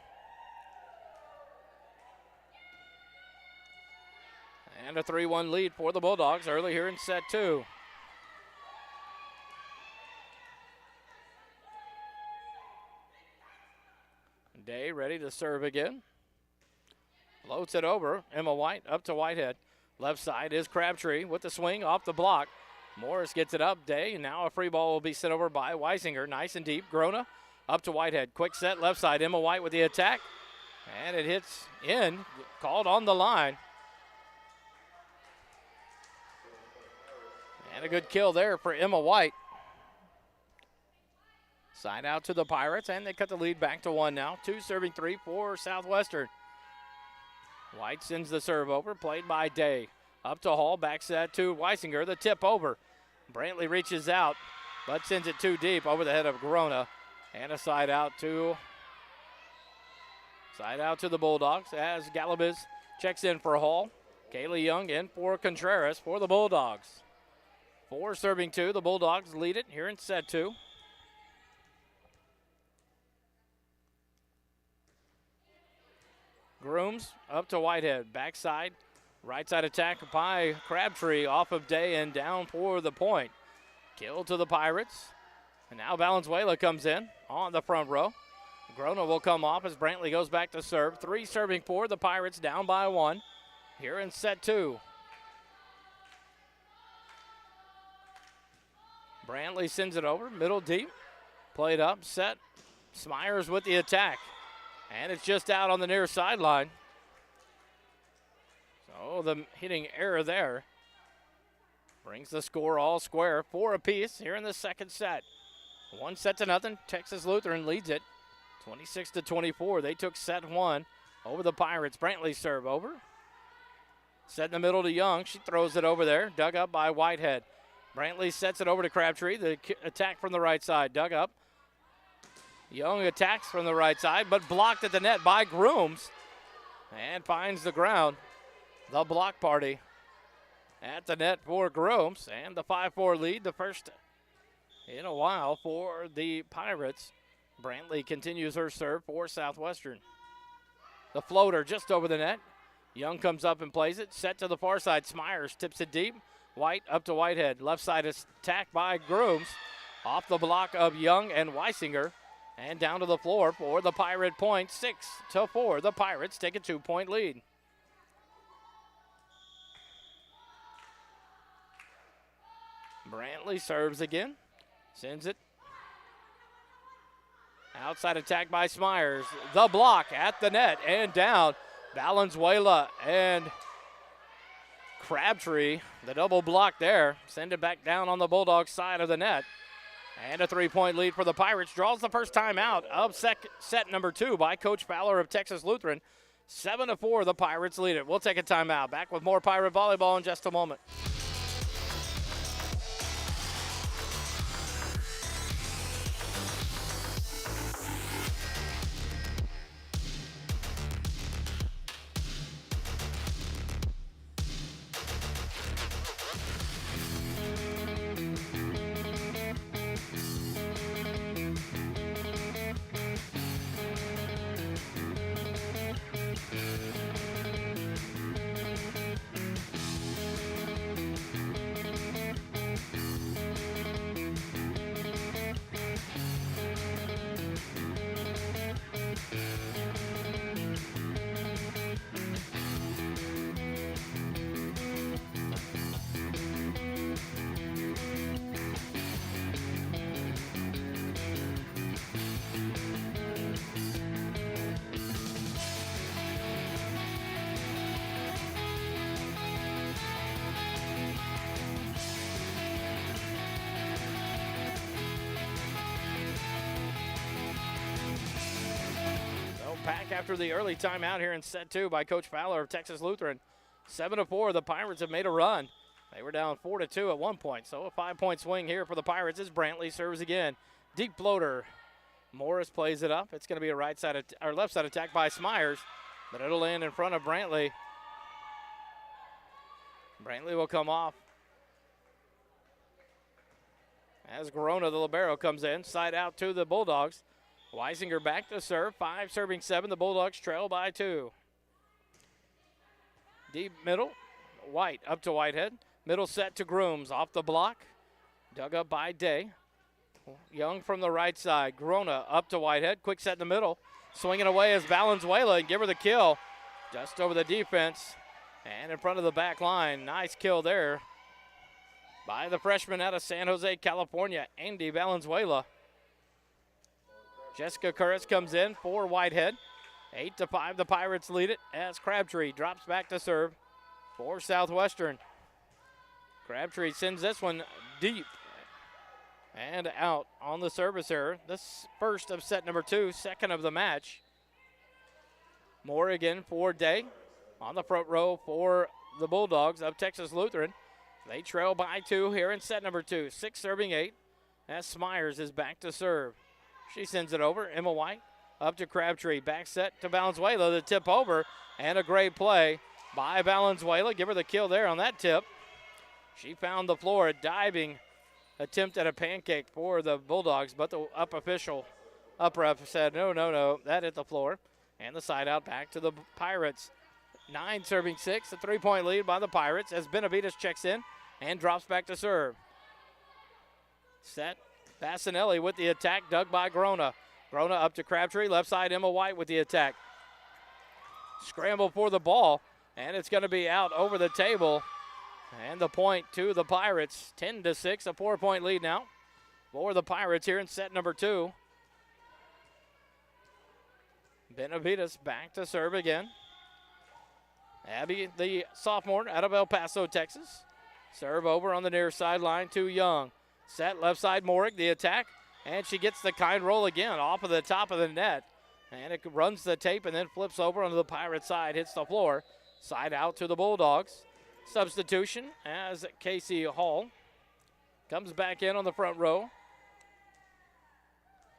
And a 3-1 lead for the Bulldogs early here in set two. Day ready to serve again. Floats it over. Emma White up to Whitehead. Left side is Crabtree with the swing off the block. Morris gets it up. Day, and now a free ball will be sent over by Weisinger. Nice and deep. Grona up to Whitehead. Quick set left side. Emma White with the attack. And it hits in. Called on the line. And a good kill there for Emma White. Side out to the Pirates, and they cut the lead back to 1 now. 2 serving 3 for Southwestern. White sends the serve over, played by Day. Up to Hall, back set to Weisinger. The tip over. Brantley reaches out, but sends it too deep over the head of Grona. And a side out to the Bulldogs as Galabis checks in for Hall. Kaylee Young in for Contreras for the Bulldogs. 4 serving 2. The Bulldogs lead it here in set 2. Grooms up to Whitehead. Backside, right side attack by Crabtree off of Day and down for the point. Kill to the Pirates. And now Valenzuela comes in on the front row. Grona will come off as Brantley goes back to serve. 3 serving 4. The Pirates down by 1 here in set 2. Brantley sends it over, middle deep. Played up, set. Smyers with the attack. And it's just out on the near sideline. So the hitting error there brings the score all square. 4 apiece here in the second set. 1-0. Texas Lutheran leads it 26-24. They took set 1 over the Pirates. Brantley serve over. Set in the middle to Young. She throws it over there. Dug up by Whitehead. Brantley sets it over to Crabtree. The attack from the right side. Dug up. Young attacks from the right side, but blocked at the net by Grooms. And finds the ground. The block party at the net for Grooms. And the 5-4 lead, the first in a while for the Pirates. Brantley continues her serve for Southwestern. The floater just over the net. Young comes up and plays it. Set to the far side. Smyers tips it deep. White up to Whitehead. Left side is attacked by Grooms. Off the block of Young and Weisinger. And down to the floor for the Pirate point. 6-4. The Pirates take a 2-point lead. Brantley serves again. Sends it. Outside attack by Smyers. The block at the net and down. Valenzuela and Crabtree, the double block there. Send it back down on the Bulldogs side of the net. And a 3-point lead for the Pirates. Draws the first time out of set number 2 by Coach Fowler of Texas Lutheran. 7-4, the Pirates lead it. We'll take a timeout. Back with more Pirate Volleyball in just a moment. Back after the early timeout here in set 2 by Coach Fowler of Texas Lutheran. 7-4, the Pirates have made a run. They were down 4-2 at one point, so a 5-point swing here for the Pirates as Brantley serves again. Deep floater. Morris plays it up. It's going to be a left side attack by Smyers, but it'll land in front of Brantley. Brantley will come off as Corona, the libero, comes in. Side out to the Bulldogs. Weisinger back to serve. 5 serving 7. The Bulldogs trail by 2. Deep middle. White up to Whitehead. Middle set to Grooms. Off the block. Dug up by Day. Young from the right side. Corona up to Whitehead. Quick set in the middle. Swinging away is Valenzuela and give her the kill. Just over the defense and in front of the back line. Nice kill there by the freshman out of San Jose, California, Andy Valenzuela. Jessica Curtis comes in for Whitehead. 8-5, the Pirates lead it as Crabtree drops back to serve for Southwestern. Crabtree sends this one deep and out on the service error. This first of set number 2, second of the match. Moore again for Day on the front row for the Bulldogs of Texas Lutheran. They trail by 2 here in set number 2. 6 serving 8 as Smyers is back to serve. She sends it over. Emma White up to Crabtree. Back set to Valenzuela. The tip over. And a great play by Valenzuela. Give her the kill there on that tip. She found the floor. A diving attempt at a pancake for the Bulldogs. But the upper ref said, no. That hit the floor. And the side out back to the Pirates. 9 serving 6. A 3-point lead by the Pirates as Benavides checks in and drops back to serve. Set. Bassinelli with the attack, dug by Grona. Grona up to Crabtree, left side Emma White with the attack. Scramble for the ball, and it's going to be out over the table. And the point to the Pirates, 10-6, a 4-point lead now for the Pirates here in set number 2. Benavides back to serve again. Abby, the sophomore out of El Paso, Texas. Serve over on the near sideline to Young. Set left side Morig, the attack, and she gets the kind roll again off of the top of the net. And it runs the tape and then flips over onto the Pirate side, hits the floor. Side out to the Bulldogs. Substitution as Casey Hall comes back in on the front row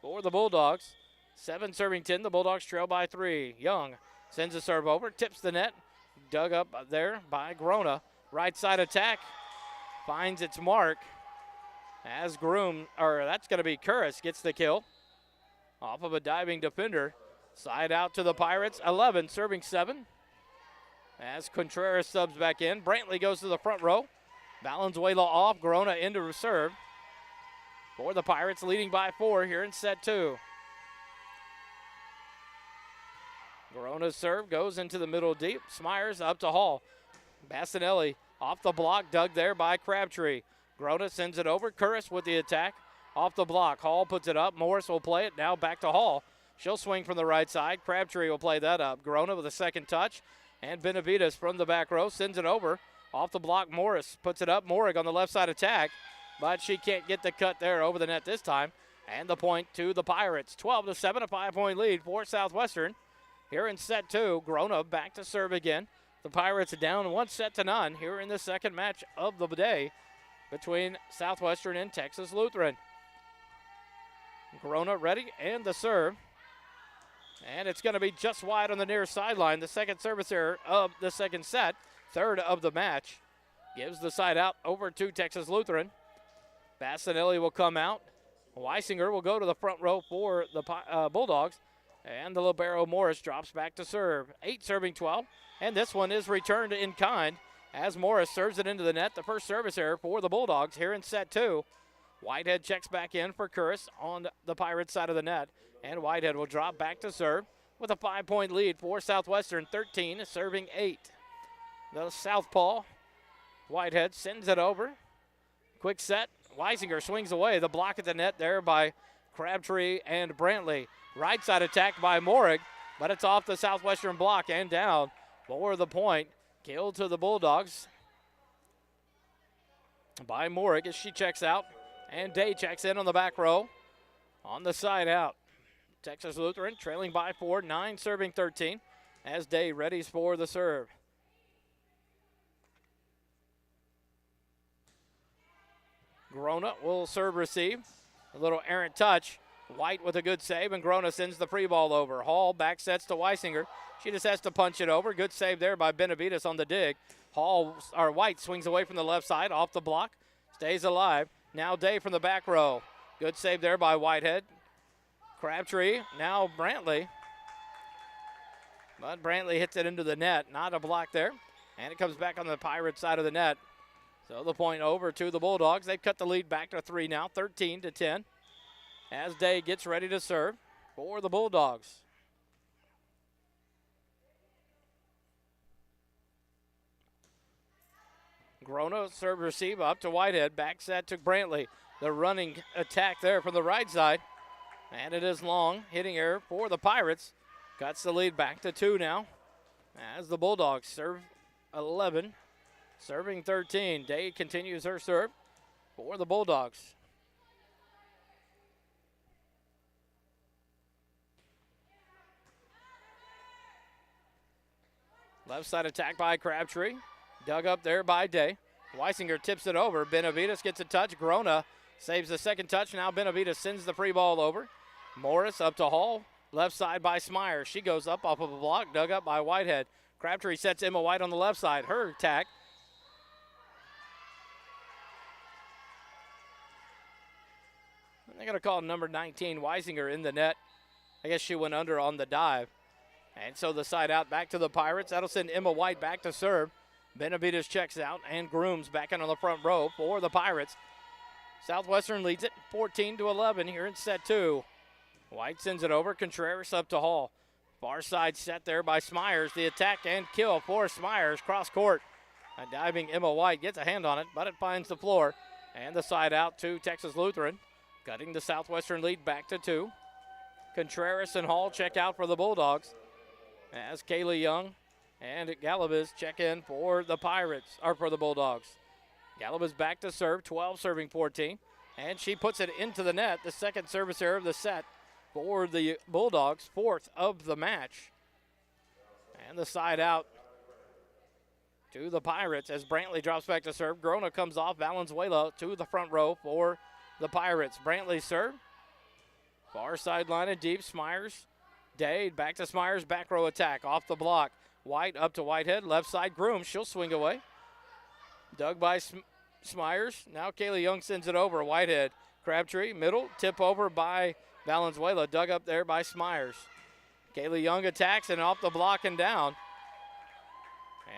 for the Bulldogs. 7 serving 10, the Bulldogs trail by 3. Young sends a serve over, tips the net, dug up there by Grona. Right side attack finds its mark. As that's going to be Curris, gets the kill off of a diving defender. Side out to the Pirates, 11 serving 7. As Contreras subs back in, Brantley goes to the front row. Valenzuela off, Grona into reserve for the Pirates, leading by 4 here in set 2. Grona's serve goes into the middle deep. Smyers up to Hall. Bassinelli off the block, dug there by Crabtree. Grona sends it over. Curris with the attack. Off the block. Hall puts it up. Morris will play it. Now back to Hall. She'll swing from the right side. Crabtree will play that up. Grona with a second touch. And Benavides from the back row sends it over. Off the block, Morris puts it up. Morig on the left side attack. But she can't get the cut there over the net this time. And the point to the Pirates. 12-7, a 5-point lead for Southwestern. Here in set two, Grona back to serve again. The Pirates down 1-0 here in the second match of the day between Southwestern and Texas Lutheran. Grona ready and the serve. And it's going to be just wide on the near sideline. The second service error of the second set, third of the match. Gives the side out over to Texas Lutheran. Bassinelli will come out. Weisinger will go to the front row for the Bulldogs. And the libero Morris drops back to serve. 8 serving 12. And this one is returned in kind as Morris serves it into the net. The first service error for the Bulldogs here in set two. Whitehead checks back in for Curris on the Pirates side of the net. And Whitehead will drop back to serve with a 5-point lead for Southwestern. 13 serving 8. The southpaw, Whitehead sends it over. Quick set. Weisinger swings away. The block at the net there by Crabtree and Brantley. Right side attack by Morig, but it's off the Southwestern block and down for the point. Kill to the Bulldogs by Morig as she checks out. And Day checks in on the back row on the side out. Texas Lutheran trailing by 4, 9 serving 13 as Day readies for the serve. Grona will serve receive. A little errant touch. White with a good save, and Grona sends the free ball over. Hall back sets to Weisinger. She just has to punch it over. Good save there by Benavides on the dig. White swings away from the left side, off the block, stays alive. Now Day from the back row. Good save there by Whitehead. Crabtree, now Brantley. But Brantley hits it into the net. Not a block there. And it comes back on the Pirates side of the net. So the point over to the Bulldogs. They've cut the lead back to 3 now, 13-10. As Day gets ready to serve for the Bulldogs. Grona serve receive up to Whitehead. Back set to Brantley. The running attack there from the right side. And it is long. Hitting error for the Pirates. Cuts the lead back to 2 now. As the Bulldogs serve 11. Serving 13. Day continues her serve for the Bulldogs. Left side attack by Crabtree. Dug up there by Day. Weisinger tips it over. Benavides gets a touch. Grona saves the second touch. Now Benavides sends the free ball over. Morris up to Hall. Left side by Smyers. She goes up off of a block. Dug up by Whitehead. Crabtree sets Emma White on the left side. Her attack. They're going to call number 19, Weisinger, in the net. I guess she went under on the dive. And so the side out back to the Pirates. That'll send Emma White back to serve. Benavides checks out and Grooms back in on the front row for the Pirates. Southwestern leads it 14-11 here in set 2. White sends it over. Contreras up to Hall. Far side set there by Smyers. The attack and kill for Smyers. Cross court. A diving Emma White gets a hand on it, but it finds the floor. And the side out to Texas Lutheran. Cutting the Southwestern lead back to 2. Contreras and Hall check out for the Bulldogs. As Kaylee Young and Galabas check in for the Pirates, or for the Bulldogs. Galabas back to serve, 12 serving 14. And she puts it into the net, the second service error of the set for the Bulldogs, 4th of the match. And the side out to the Pirates as Brantley drops back to serve. Grona comes off, Valenzuela to the front row for the Pirates. Brantley serve. Far sideline and deep, Smyers. Day back to Smyers, back row attack, off the block. White up to Whitehead, left side Groom, she'll swing away. Dug by Smyers, now Kaylee Young sends it over, Whitehead. Crabtree, middle, tip over by Valenzuela, dug up there by Smyers. Kaylee Young attacks and off the block and down.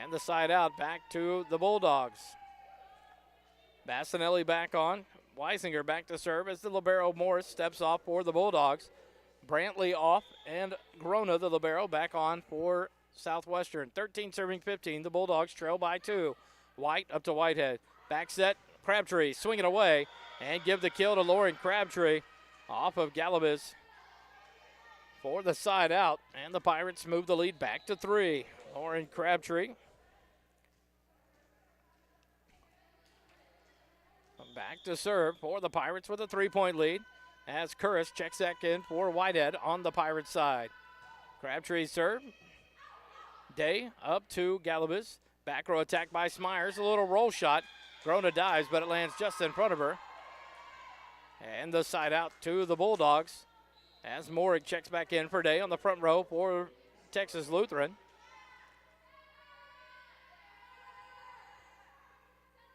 And the side out back to the Bulldogs. Bassinelli back on, Weisinger back to serve as the libero Morris steps off for the Bulldogs. Brantley off, and Grona, the libero, back on for Southwestern. 13 serving 15. The Bulldogs trail by 2. White up to Whitehead. Back set. Crabtree swing it away and give the kill to Lauren Crabtree off of Galabas for the side out. And the Pirates move the lead back to 3. Lauren Crabtree back to serve for the Pirates with a 3-point lead as Curris checks back in for Whitehead on the Pirates side. Crabtree serve. Day up to Galabas. Back row attack by Smyers. A little roll shot. Grona dives, but it lands just in front of her. And the side out to the Bulldogs as Morig checks back in for Day on the front row for Texas Lutheran.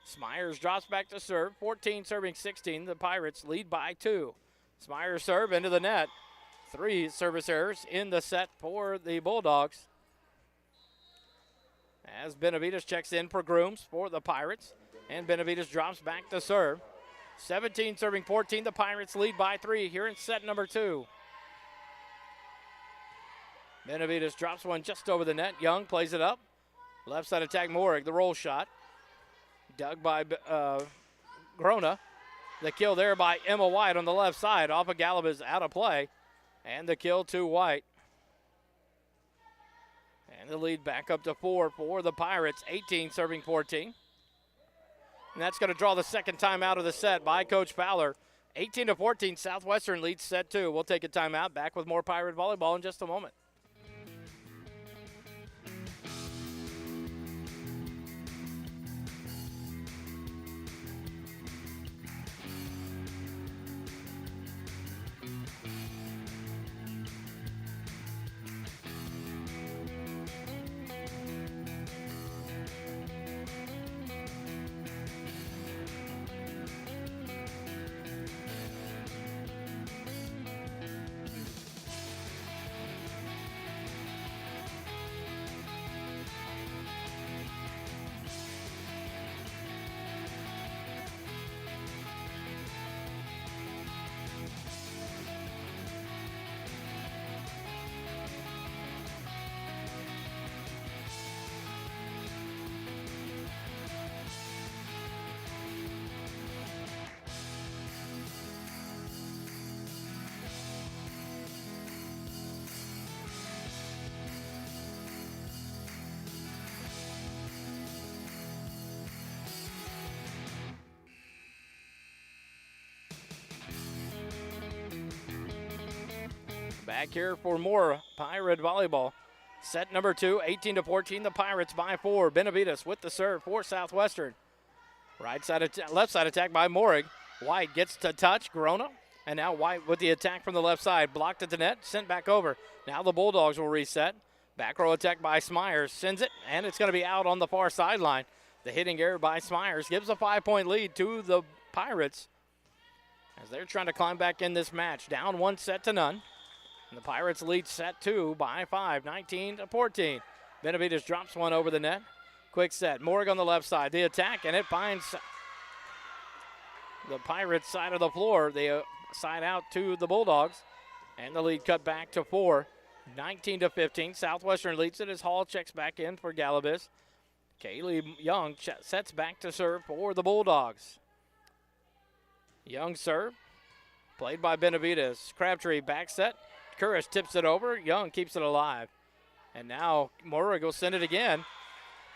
Smyers drops back to serve. 14 serving 16. The Pirates lead by 2. Smyers serve into the net. 3 service errors in the set for the Bulldogs. As Benavides checks in for Grooms for the Pirates. And Benavides drops back to serve. 17 serving 14. The Pirates lead by 3 here in set number 2. Benavides drops one just over the net. Young plays it up. Left side attack Morig. The roll shot. Dug by Grona. The kill there by Emma White on the left side. Off of Galabas out of play. And the kill to White. And the lead back up to 4 for the Pirates. 18 serving 14. And that's going to draw the second time out of the set by Coach Fowler. 18-14, Southwestern leads set 2. We'll take a timeout. Back with more Pirate volleyball in just a moment. Back here for more Pirate volleyball. Set number 2, 18-14. The Pirates by 4. Benavides with the serve for Southwestern. Left side attack by Morig. White gets to touch Grona. And now White with the attack from the left side. Blocked at the net, sent back over. Now the Bulldogs will reset. Back row attack by Smyers. Sends it, and it's going to be out on the far sideline. The hitting error by Smyers gives a 5-point lead to the Pirates as they're trying to climb back in this match. Down 1 set to none. And the Pirates lead set 2 by 5, 19-14. Benavides drops one over the net. Quick set. Morig on the left side. The attack, and it finds the Pirates side of the floor. The side out to the Bulldogs. And the lead cut back to 4, 19-15. Southwestern leads it as Hall checks back in for Galabas. Kaylee Young sets back to serve for the Bulldogs. Young serve. Played by Benavides. Crabtree back set. Curris tips it over. Young keeps it alive. And now Morig will send it again.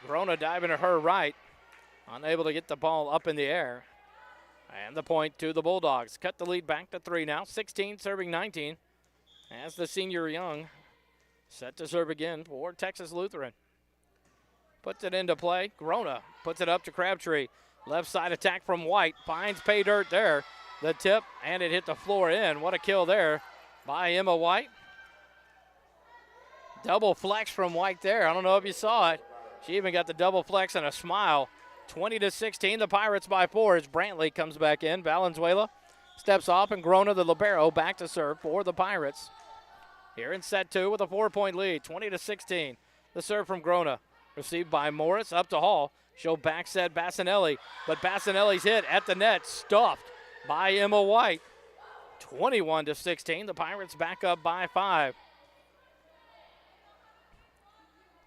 Grona diving to her right. Unable to get the ball up in the air. And the point to the Bulldogs. Cut the lead back to 3 now. 16 serving 19. As the senior Young set to serve again for Texas Lutheran. Puts it into play. Grona puts it up to Crabtree. Left side attack from White. Finds pay dirt there. The tip, and it hit the floor in. What a kill there by Emma White. Double flex from White there. I don't know if you saw it. She even got the double flex and a smile. 20-16, the Pirates by 4 as Brantley comes back in. Valenzuela steps off, and Grona, the libero, back to serve for the Pirates. Here in set 2 with a 4-point lead, 20-16. The serve from Grona, received by Morris, up to Hall. She'll back set Bassinelli, but Bassinelli's hit at the net, stuffed by Emma White. 21-16, the Pirates back up by 5.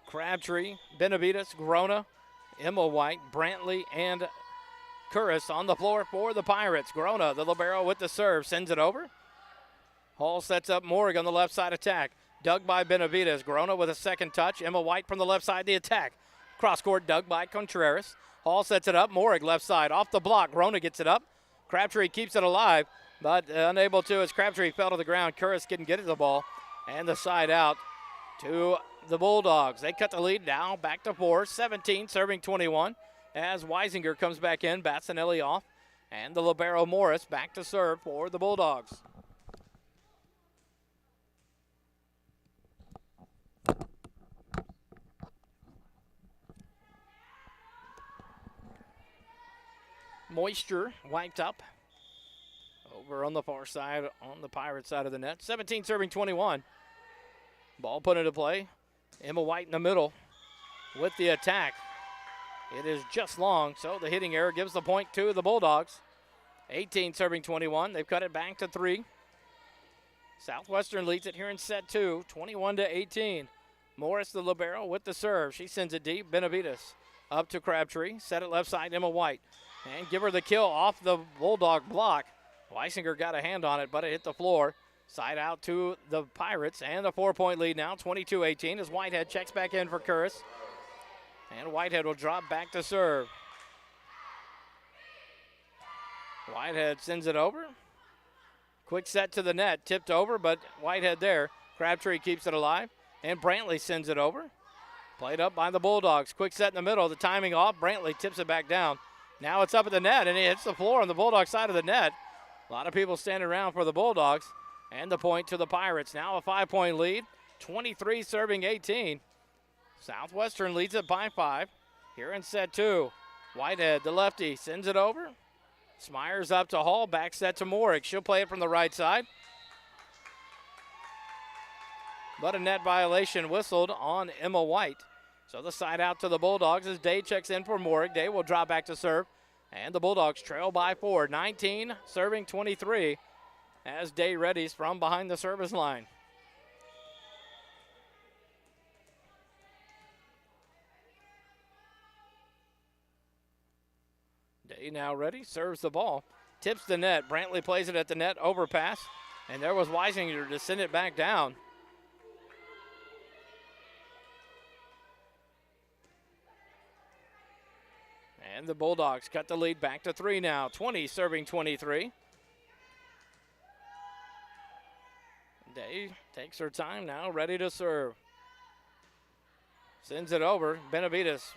Crabtree, Benavides, Grona, Emma White, Brantley, and Curris on the floor for the Pirates. Grona, the libero with the serve, sends it over. Hall sets up Morrig on the left side attack. Dug by Benavides. Grona with a second touch. Emma White from the left side, the attack. Cross court dug by Contreras. Hall sets it up. Morrig left side off the block. Grona gets it up. Crabtree keeps it alive, but unable to as Crabtree fell to the ground. Curris couldn't get to the ball. And the side out to the Bulldogs. They cut the lead now back to 4. 17 serving 21 as Weisinger comes back in. Batsinelli off. And the libero Morris back to serve for the Bulldogs. Moisture wiped up over on the far side on the Pirate side of the net. 17 serving 21. Ball put into play. Emma White in the middle with the attack. It is just long, so the hitting error gives the point to the Bulldogs. 18 serving 21. They've cut it back to 3. Southwestern leads it here in set 2, 21-18. Morris, the libero, with the serve. She sends it deep. Benavides up to Crabtree. Set it left side, Emma White. And give her the kill off the Bulldog block. Weisinger got a hand on it, but it hit the floor. Side out to the Pirates, and a 4-point lead now, 22-18, as Whitehead checks back in for Curris. And Whitehead will drop back to serve. Whitehead sends it over. Quick set to the net, tipped over, but Whitehead there. Crabtree keeps it alive, and Brantley sends it over. Played up by the Bulldogs. Quick set in the middle, the timing off. Brantley tips it back down. Now it's up at the net, and it hits the floor on the Bulldog side of the net. A lot of people standing around for the Bulldogs. And the point to the Pirates. Now a 5-point lead, 23 serving 18. Southwestern leads it by 5 here in set 2. Whitehead, the lefty, sends it over. Smyers up to Hall, back set to Morrig. She'll play it from the right side. But a net violation whistled on Emma White. So the side out to the Bulldogs as Day checks in for Morrig. Day will drop back to serve. And the Bulldogs trail by 4, 19 serving 23 as Day readies from behind the service line. Day now ready, serves the ball, tips the net. Brantley plays it at the net, overpass, and there was Weisinger to send it back down. And the Bulldogs cut the lead back to 3 now, 20 serving 23. Day takes her time now, ready to serve. Sends it over. Benavides,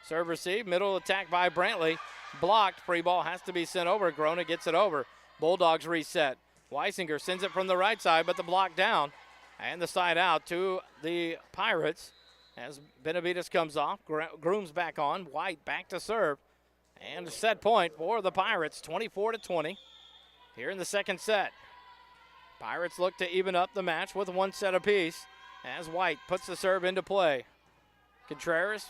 serve receive, middle attack by Brantley. Blocked, free ball has to be sent over. Grona gets it over. Bulldogs reset. Weisinger sends it from the right side, but the block down. And the side out to the Pirates as Benavides comes off. Grooms back on. White back to serve. And a set point for the Pirates, 24-20 here in the second set. Pirates look to even up the match with 1 set apiece as White puts the serve into play. Contreras,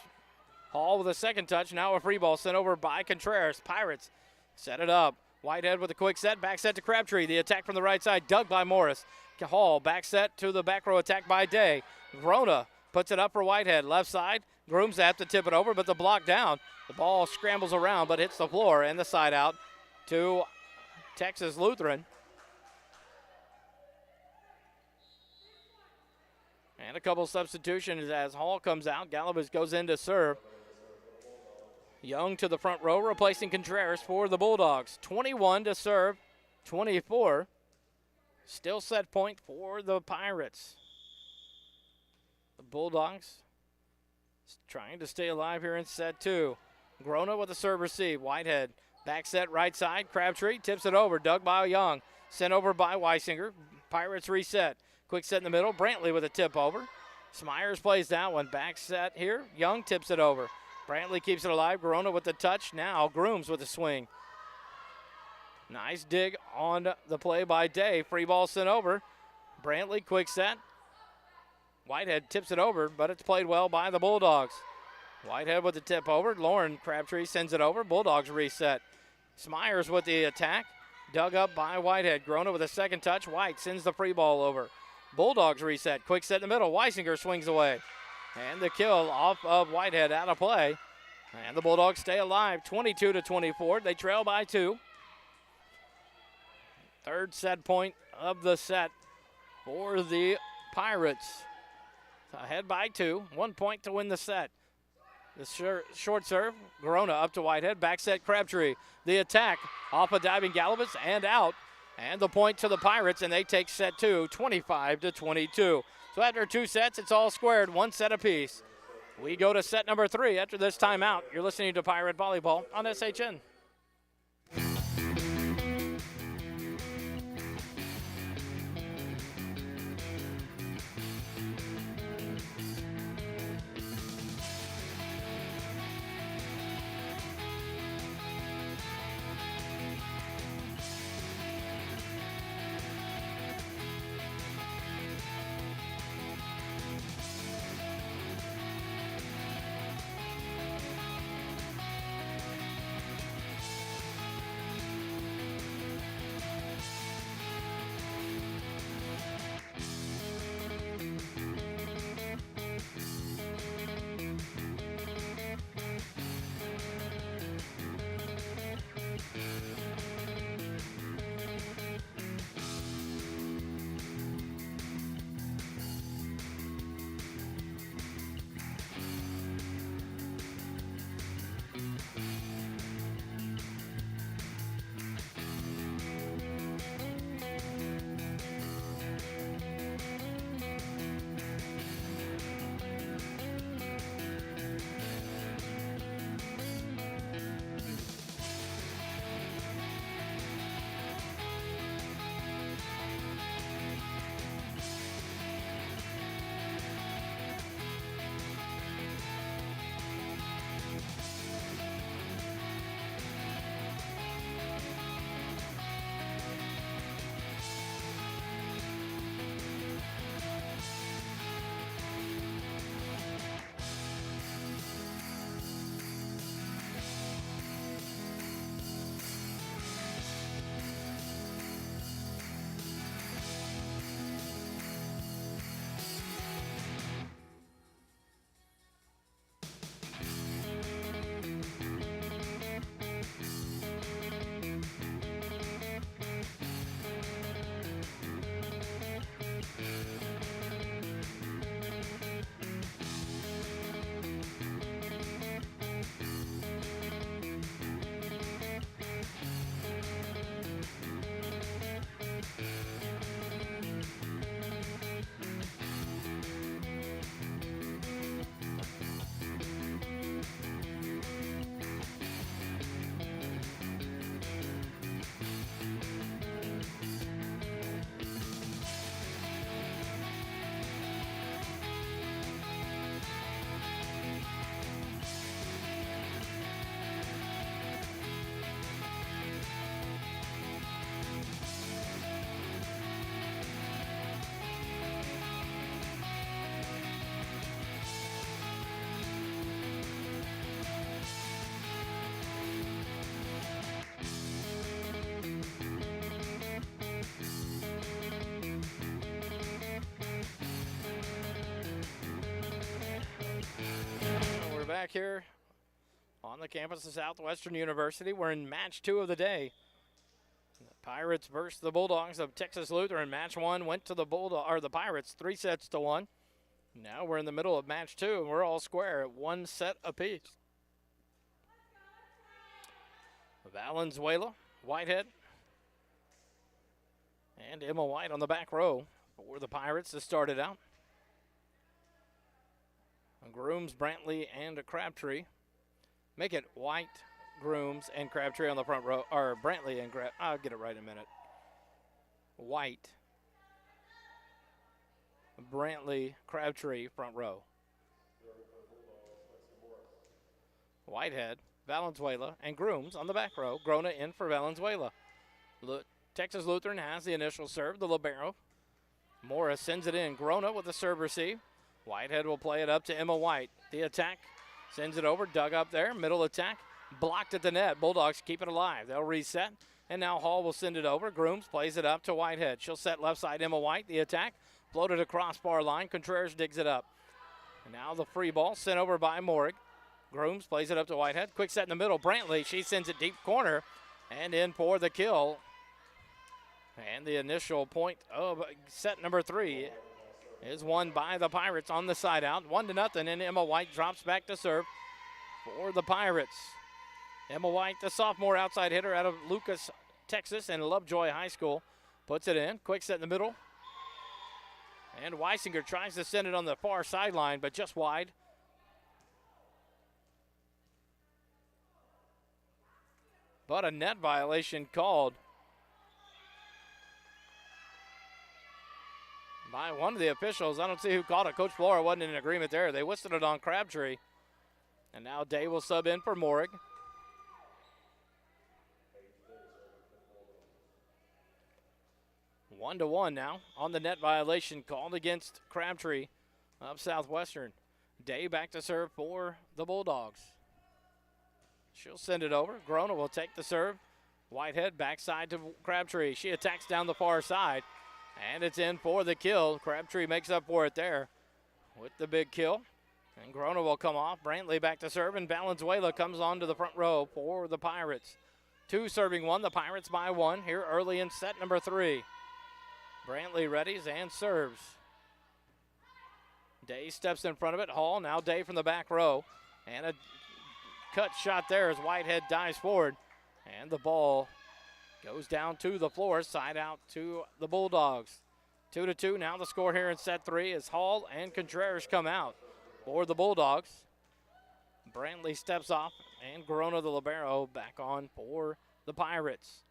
Hall with a second touch. Now a free ball sent over by Contreras. Pirates set it up. Whitehead with a quick set. Back set to Crabtree. The attack from the right side dug by Morris. Hall back set to the back row attack by Day. Grona puts it up for Whitehead. Left side. Grooms have to tip it over, but the block down. The ball scrambles around but hits the floor, and the side out to Texas Lutheran. And a couple substitutions as Hall comes out. Gallivas goes in to serve. Young to the front row, replacing Contreras for the Bulldogs. 21 to serve, 24. Still set point for the Pirates. The Bulldogs trying to stay alive here in set 2. Grona with a serve receive. Whitehead back set right side. Crabtree tips it over. Dug by Young. Sent over by Weisinger. Pirates reset. Quick set in the middle. Brantley with a tip over. Smyers plays that one. Back set here. Young tips it over. Brantley keeps it alive. Grona with the touch. Now Grooms with a swing. Nice dig on the play by Day. Free ball sent over. Brantley quick set. Whitehead tips it over, but it's played well by the Bulldogs. Whitehead with the tip over. Lauren Crabtree sends it over. Bulldogs reset. Smyers with the attack. Dug up by Whitehead. Grona with a second touch. White sends the free ball over. Bulldogs reset. Quick set in the middle. Weisinger swings away. And the kill off of Whitehead out of play And the Bulldogs stay alive, 22-24. They trail by 2. Third set point of the set for the Pirates. Ahead by 2, 1 point to win the set. The short serve, Corona up to Whitehead, back set Crabtree. The attack off a diving Gallivis and out. And the point to the Pirates, and they take set 2, 25-22. So after 2 sets, it's all squared, 1 set apiece. We go to set number 3 after this timeout. You're listening to Pirate Volleyball on SHN. Back here on the campus of Southwestern University. We're in match 2 of the day. The Pirates versus the Bulldogs of Texas Lutheran. Match 1 went to the Pirates 3-1. Now we're in the middle of match 2, and we're all square at 1 set apiece. Valenzuela, Whitehead, and Emma White on the back row for the Pirates to start it out. Grooms, Brantley, and Crabtree. Make it White, Grooms, and Crabtree on the front row. Or Brantley and Crabtree. I'll get it right in a minute. White, Brantley, Crabtree, front row. Whitehead, Valenzuela, and Grooms on the back row. Grona in for Valenzuela. Texas Lutheran has the initial serve, the libero. Morris sends it in. Grona with the serve receive. Whitehead will play it up to Emma White. The attack sends it over, dug up there. Middle attack, blocked at the net. Bulldogs keep it alive. They'll reset, and now Hall will send it over. Grooms plays it up to Whitehead. She'll set left side Emma White. The attack, floated across bar line. Contreras digs it up. And now the free ball sent over by Morrig. Grooms plays it up to Whitehead. Quick set in the middle. Brantley, she sends it deep corner and in for the kill. And the initial point of set number 3 is won by the Pirates on the side out. 1-0, and Emma White drops back to serve for the Pirates. Emma White, the sophomore outside hitter out of Lucas, Texas, and Lovejoy High School, puts it in. Quick set in the middle. And Weisinger tries to send it on the far sideline, but just wide. But a net violation called by one of the officials. I don't see who called it. Coach Flora wasn't in agreement there. They whistled it on Crabtree. And now Day will sub in for Morrig. One to one now on the net violation called against Crabtree of Southwestern. Day back to serve for the Bulldogs. She'll send it over. Grona will take the serve. Whitehead backside to Crabtree. She attacks down the far side, and it's in for the kill. Crabtree makes up for it there with the big kill. And Grona will come off. Brantley back to serve, and Valenzuela comes on to the front row for the Pirates. 2 serving 1. The Pirates by 1 here early in set number 3. Brantley readies and serves. Day steps in front of it. Hall, now Day from the back row. And a cut shot there as Whitehead dives forward. And the ball goes down to the floor, side out to the Bulldogs. 2-2 now the score here in set 3 as Hall and Contreras come out for the Bulldogs. Brantley steps off, and Corona the libero back on for the Pirates.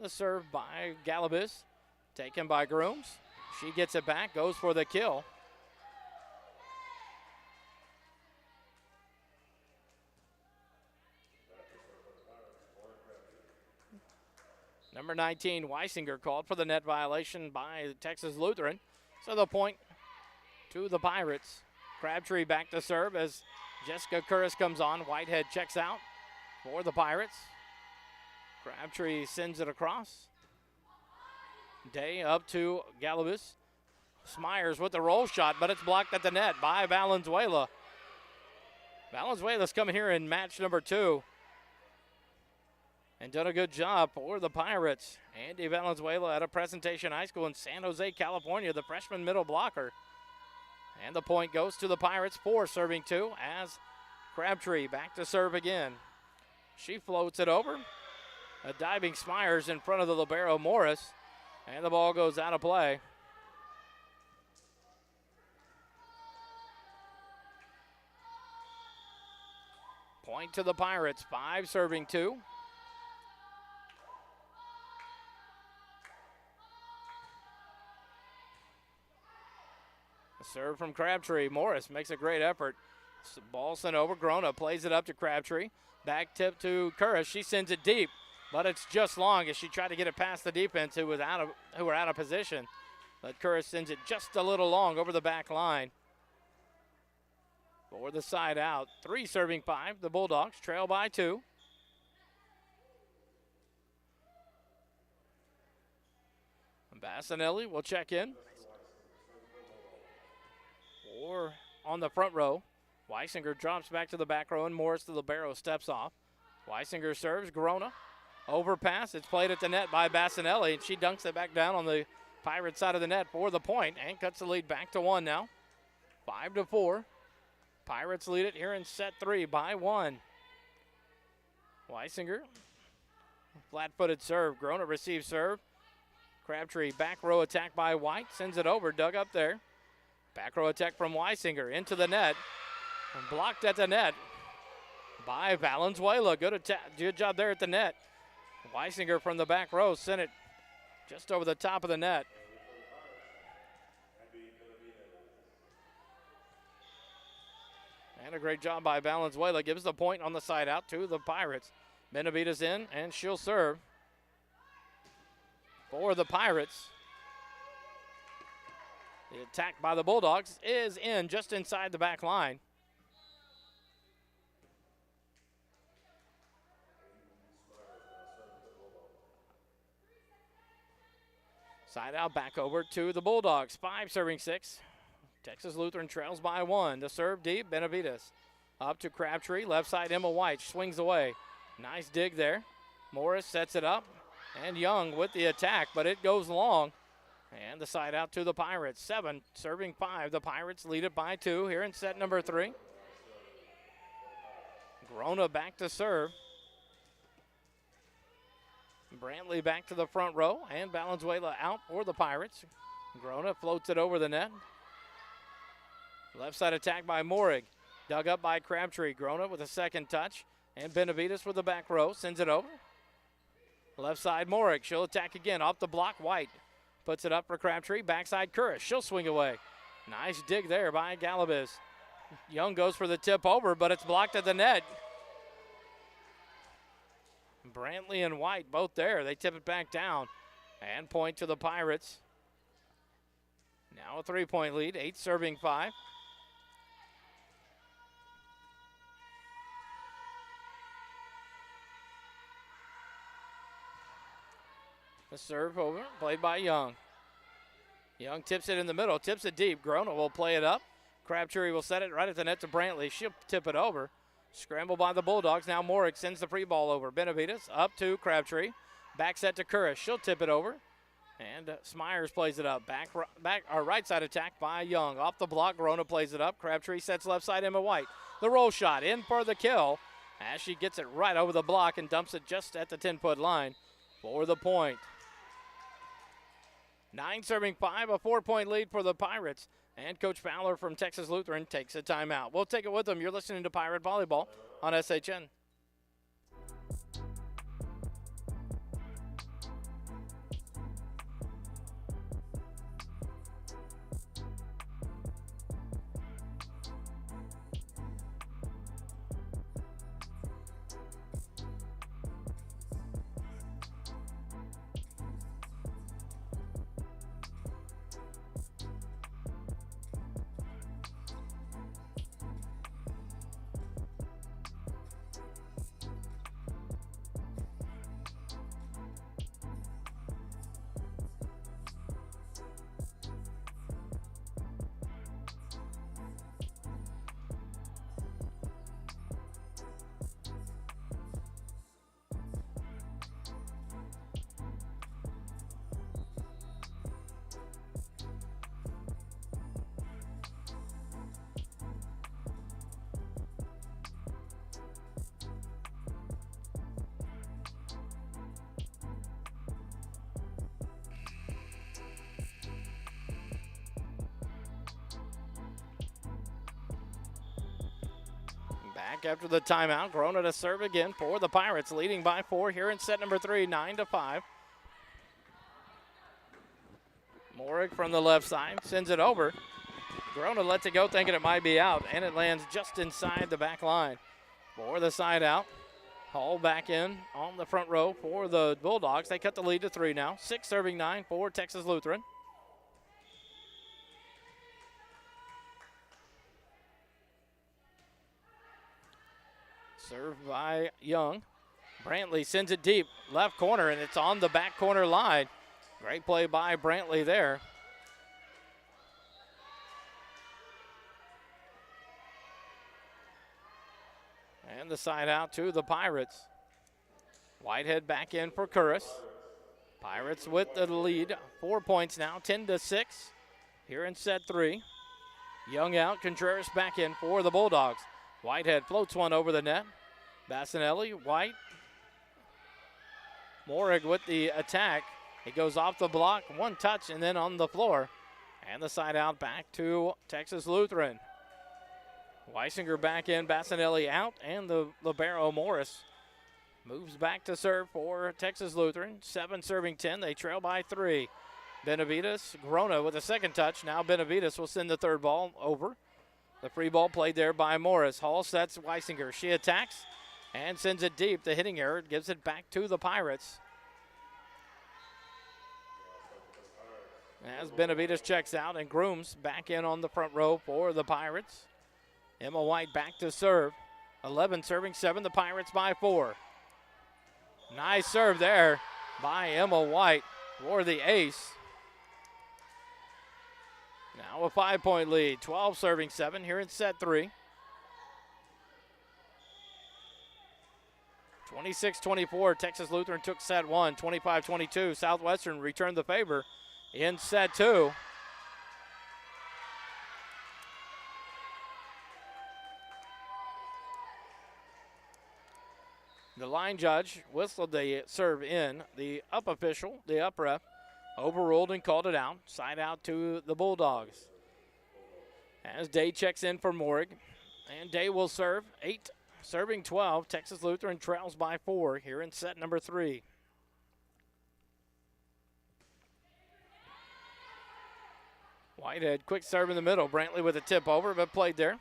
The serve by Galabis, taken by Grooms. She gets it back, goes for the kill. Number 19, Weisinger, called for the net violation by Texas Lutheran. So the point to the Pirates. Crabtree back to serve as Jessica Curris comes on. Whitehead checks out for the Pirates. Crabtree sends it across. Day up to Galabis. Smyers with the roll shot, but it's blocked at the net by Valenzuela. Valenzuela's coming here in match number 2 and done a good job for the Pirates. Andy Valenzuela out of Presentation High School in San Jose, California, the freshman middle blocker. And the point goes to the Pirates, 4 serving 2 as Crabtree back to serve again. She floats it over. A diving Smyers in front of the libero Morris, and the ball goes out of play. Point to the Pirates, 5 serving 2. Serve from Crabtree. Morris makes a great effort. Ball sent over. Grona plays it up to Crabtree. Back tip to Curris. She sends it deep, but it's just long as she tried to get it past the defense who were out of position. But Curris sends it just a little long over the back line. For the side out. 3 serving 5. The Bulldogs trail by 2. Bassinelli will check in. Or on the front row. Weisinger drops back to the back row, and Morris, the libero, steps off. Weisinger serves. Grona. Overpass. It's played at the net by Bassinelli, and she dunks it back down on the Pirate side of the net for the point and cuts the lead back to 1 now. 5-4. Pirates lead it here in set 3 by 1. Weisinger. Flat-footed serve. Grona receives serve. Crabtree back row attack by White. Sends it over. Dug up there. Back row attack from Weisinger into the net. And blocked at the net by Valenzuela. Good job there at the net. Weisinger from the back row sent it just over the top of the net. And a great job by Valenzuela. Gives the point on the side out to the Pirates. Benavides in, and she'll serve for the Pirates. The attack by the Bulldogs is in just inside the back line. Side out back over to the Bulldogs. 5 serving 6. Texas Lutheran trails by 1. The serve deep, Benavides. Up to Crabtree. Left side, Emma White swings away. Nice dig there. Morris sets it up. And Young with the attack, but it goes long. And the side out to the Pirates. 7 serving 5. The Pirates lead it by 2 here in set number 3. Grona back to serve. Brantley back to the front row, and Valenzuela out for the Pirates. Grona floats it over the net. Left side attack by Morig. Dug up by Crabtree. Grona with a second touch, and Benavides with the back row sends it over. Left side Morig. She'll attack again off the block. White puts it up for Crabtree. Backside Curris. She'll swing away. Nice dig there by Galabis. Young goes for the tip over, but it's blocked at the net. Brantley and White both there. They tip it back down and point to the Pirates. Now a 3-point lead, 8 serving 5. The serve over, played by Young. Young tips it in the middle, tips it deep. Grona will play it up. Crabtree will set it right at the net to Brantley. She'll tip it over. Scramble by the Bulldogs. Now Morig sends the free ball over. Benavides up to Crabtree. Back set to Curris. She'll tip it over. And Smyers plays it up. Right side attack by Young. Off the block, Grona plays it up. Crabtree sets left side, Emma White. The roll shot in for the kill as she gets it right over the block and dumps it just at the 10-foot line for the point. 9 serving 5, a 4-point lead for the Pirates. And Coach Fowler from Texas Lutheran takes a timeout. We'll take it with them. You're listening to Pirate Volleyball on SHN. Back after the timeout. Grona to serve again for the Pirates, leading by 4 here in set number 3, 9-5. Morig from the left side sends it over. Grona lets it go thinking it might be out, and it lands just inside the back line for the side out. Hall back in on the front row for the Bulldogs. They cut the lead to 3 now. 6 serving 9 for Texas Lutheran. Served by Young. Brantley sends it deep, left corner, and it's on the back corner line. Great play by Brantley there. And the side out to the Pirates. Whitehead back in for Curris. Pirates with the lead, 4 points now, 10-6 here in set 3. Young out, Contreras back in for the Bulldogs. Whitehead floats one over the net. Bassinelli, White. Morig with the attack. It goes off the block, one touch, and then on the floor. And the side out back to Texas Lutheran. Weisinger back in, Bassinelli out, and the libero Morris moves back to serve for Texas Lutheran. 7 serving 10, they trail by 3. Benavides, Grona with a second touch. Now Benavides will send the third ball over. The free ball played there by Morris. Hall sets Weisinger. She attacks and sends it deep. The hitting error gives it back to the Pirates. As Benavides checks out and Grooms back in on the front row for the Pirates. Emma White back to serve. 11 serving 7, the Pirates by 4. Nice serve there by Emma White for the ace. Now a 5-point lead, 12 serving 7 here in set 3. 26-24, Texas Lutheran took set one. 25-22, Southwestern returned the favor in set two. The line judge whistled the serve in. The up official, the up ref, overruled and called it out. Side out to the Bulldogs. As Day checks in for Morrig. And Day will serve 8, serving 12. Texas Lutheran trails by 4 here in set number 3. Whitehead, quick serve in the middle. Brantley with a tip over, but played there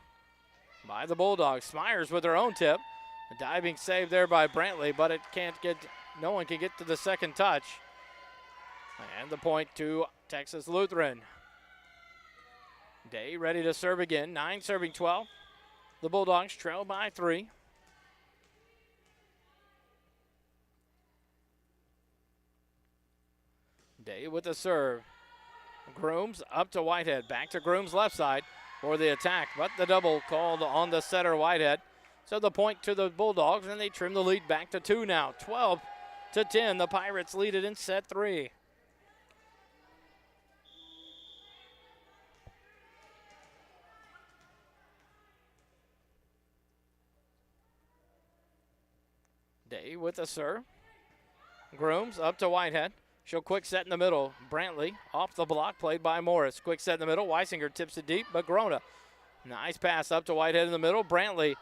by the Bulldogs. Smyers with their own tip. A diving save there by Brantley, but no one can get to the second touch. And the point to Texas Lutheran. Day ready to serve again. 9 serving 12. The Bulldogs trail by 3. Day with the serve. Grooms up to Whitehead. Back to Grooms left side for the attack, but the double called on the setter Whitehead. So the point to the Bulldogs, and they trim the lead back to 2 now. 12-10, the Pirates lead it in set 3. Day with the serve. Grooms up to Whitehead. She'll quick set in the middle. Brantley off the block, played by Morris. Quick set in the middle. Weisinger tips it deep, but Grona. Nice pass up to Whitehead in the middle. Brantley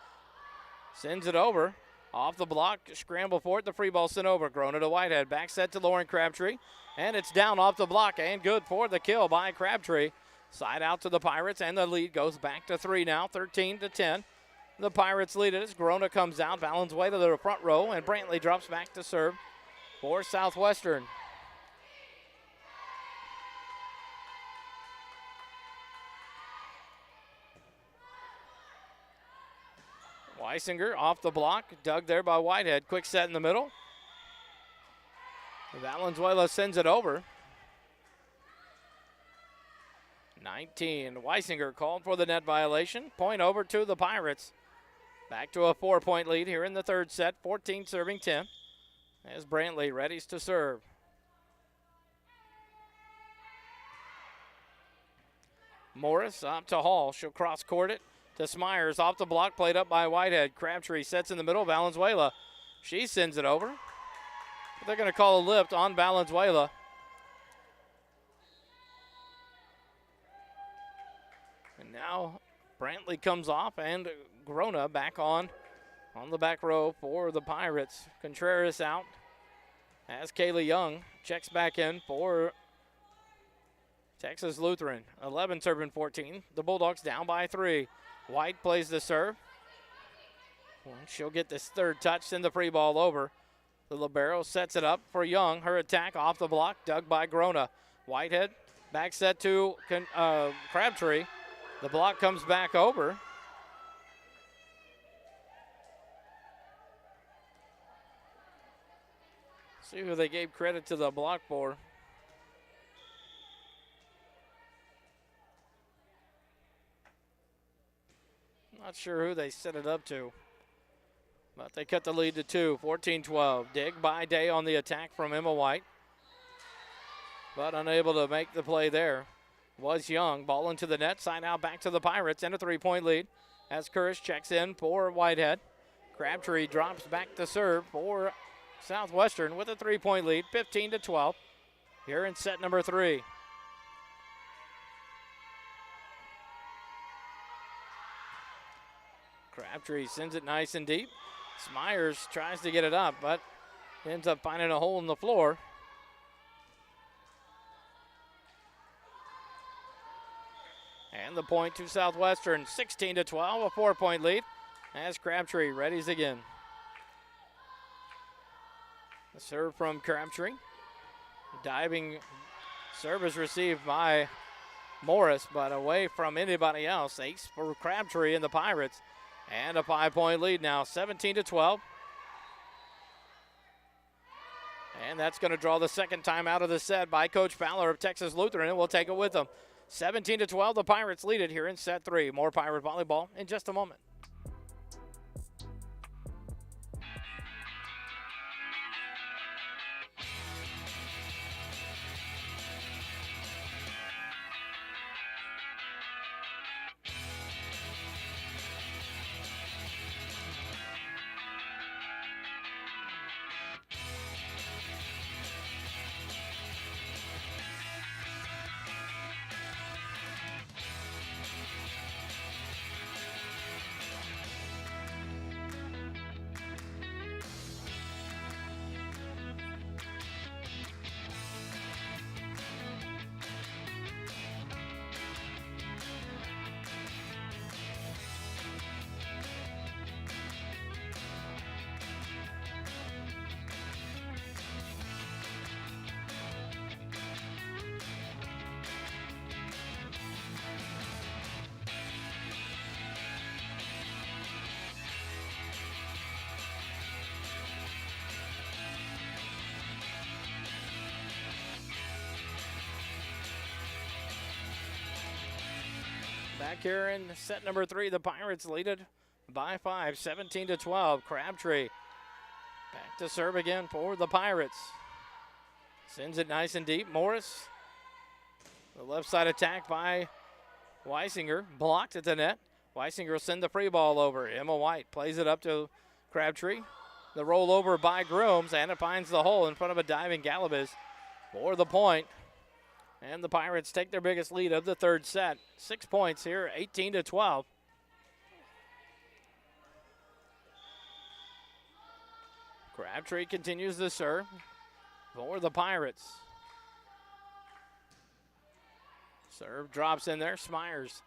sends it over. Off the block, scramble for it. The free ball sent over. Grona to Whitehead. Back set to Lauren Crabtree. And it's down off the block and good for the kill by Crabtree. Side out to the Pirates, and the lead goes back to 3 now, 13-10. The Pirates lead it as Grona comes out. Valenzuela to the front row, and Brantley drops back to serve for Southwestern. Weisinger off the block, dug there by Whitehead. Quick set in the middle. Valenzuela sends it over. 19. Weisinger called for the net violation. Point over to the Pirates. Back to a 4-point lead here in the third set. 14 serving 10. As Brantley readies to serve. Morris up to Hall. She'll cross court it to Smyers. Off the block, played up by Whitehead. Crabtree sets in the middle. Valenzuela. She sends it over. But they're going to call a lift on Valenzuela. And now Brantley comes off, and Grona back on the back row for the Pirates. Contreras out as Kaylee Young checks back in for Texas Lutheran. 11 serving 14. The Bulldogs down by 3. White plays the serve. She'll get this third touch, send the free ball over. The libero sets it up for Young. Her attack off the block, dug by Grona. Whitehead back set to Crabtree. The block comes back over. See who they gave credit to the block for. Not sure who they set it up to. But they cut the lead to 2, 14-12. Dig by Day on the attack from Emma White. But unable to make the play there was Young. Ball into the net. Side out back to the Pirates and a 3-point lead as Kurish checks in for Whitehead. Crabtree drops back to serve for Southwestern with a 3-point lead, 15-12. Here in set number 3. Crabtree sends it nice and deep. Smyers tries to get it up, but ends up finding a hole in the floor. And the point to Southwestern, 16-12, a 4-point lead as Crabtree readies again. The serve from Crabtree. Diving serve is received by Morris, but away from anybody else. Ace for Crabtree and the Pirates. And a 5-point lead now, 17-12. And that's going to draw the second time out of the set by Coach Fowler of Texas Lutheran, and we'll take it with them. 17-12, the Pirates lead it here in set 3. More Pirate volleyball in just a moment. Back here in set number 3, the Pirates lead it by 5, 17-12. Crabtree back to serve again for the Pirates. Sends it nice and deep. Morris, the left side attack by Weisinger, blocked at the net. Weisinger will send the free ball over. Emma White plays it up to Crabtree. The rollover by Grooms, and it finds the hole in front of a diving Galabas for the point. And the Pirates take their biggest lead of the third set. 6 points here, 18-12. Crabtree continues to serve for the Pirates. Serve drops in there. Smyers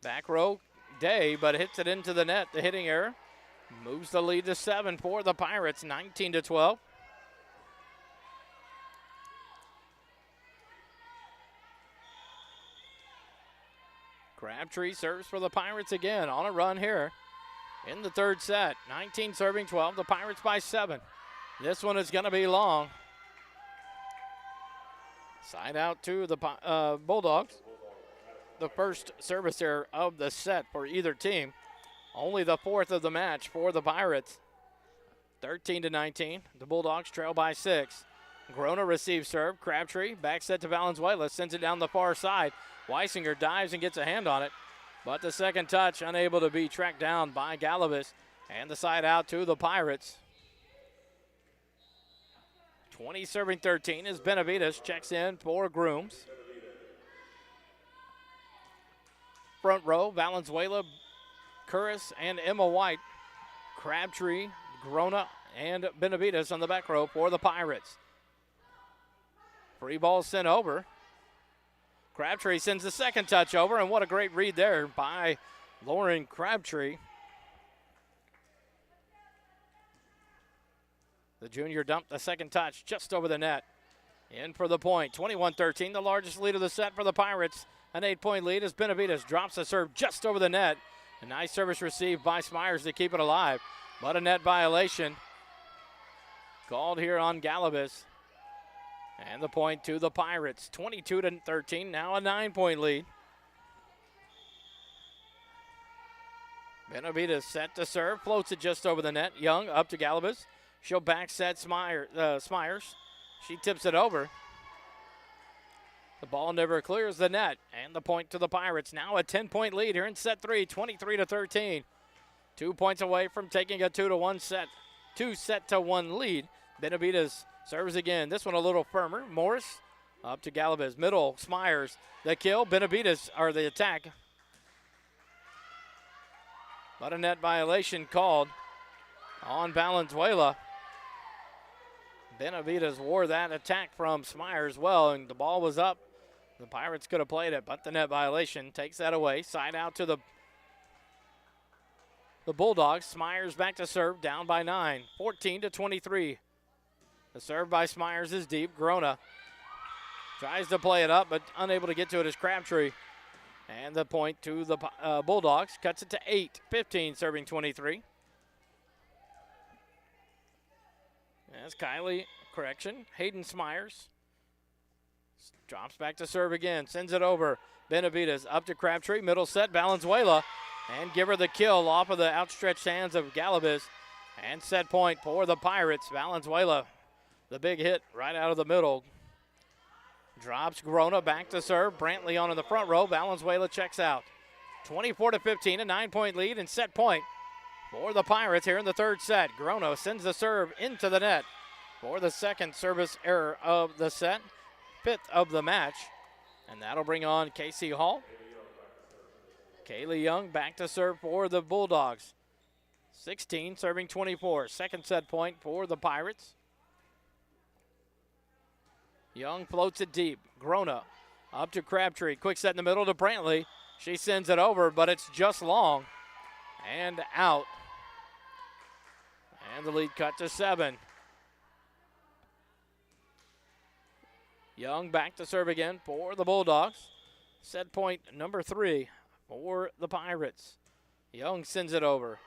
back row Day, but hits it into the net. The hitting error moves the lead to 7 for the Pirates, 19-12. Crabtree serves for the Pirates again on a run here in the third set. 19 serving 12. The Pirates by 7. This one is going to be long. Side out to the Bulldogs. The first service error of the set for either team. Only the 4th of the match for the Pirates. 13-19. The Bulldogs trail by 6. Grona receives serve. Crabtree back set to Valenzuela. Sends it down the far side. Weisinger dives and gets a hand on it. But the second touch unable to be tracked down by Galabas. And the side out to the Pirates. 20 serving 13 as Benavides checks in for Grooms. Front row, Valenzuela, Curris, and Emma White. Crabtree, Grona, and Benavides on the back row for the Pirates. Free ball sent over. Crabtree sends the second touch over, and what a great read there by Lauren Crabtree. The junior dumped the second touch just over the net. In for the point, 21-13, the largest lead of the set for the Pirates. An 8-point lead as Benavides drops the serve just over the net. A nice service received by Smyers to keep it alive, but a net violation called here on Galabas. And the point to the Pirates, 22-13, now a 9-point lead. Benavides set to serve, floats it just over the net. Young up to Galabas. She'll back set Smyers. She tips it over. The ball never clears the net, and the point to the Pirates. Now a 10-point lead here in set 3, 23-13. 2 points away from taking a 2-set-to-1 lead. Benavides serves again. This one a little firmer. Morris up to Galabas. Middle, Smyers. The kill, Benavides, or the attack. But a net violation called on Valenzuela. Benavides wore that attack from Smyers well, and the ball was up. The Pirates could have played it, but the net violation takes that away. Side out to the Bulldogs. Smyers back to serve, down by 9, 14-23. The serve by Smyers is deep. Grona tries to play it up, but unable to get to it is Crabtree. And the point to the Bulldogs. Cuts it to 8, 15 serving 23. As Hayden Smyers drops back to serve again, sends it over. Benavides up to Crabtree, middle set, Valenzuela, and give her the kill off of the outstretched hands of Galabas. And set point for the Pirates. Valenzuela, the big hit right out of the middle. Drops Grona back to serve. Brantley on in the front row. Valenzuela checks out. 24-15, a 9-point lead and set point for the Pirates here in the third set. Grona sends the serve into the net for the second service error of the set, 5th of the match. And that'll bring on Casey Hall. Kaylee Young back to serve for the Bulldogs. 16 serving 24. Second set point for the Pirates. Young floats it deep. Grona up to Crabtree. Quick set in the middle to Brantley. She sends it over, but it's just long and out. And the lead cut to 7. Young back to serve again for the Bulldogs. Set point number 3 for the Pirates. Young sends it over.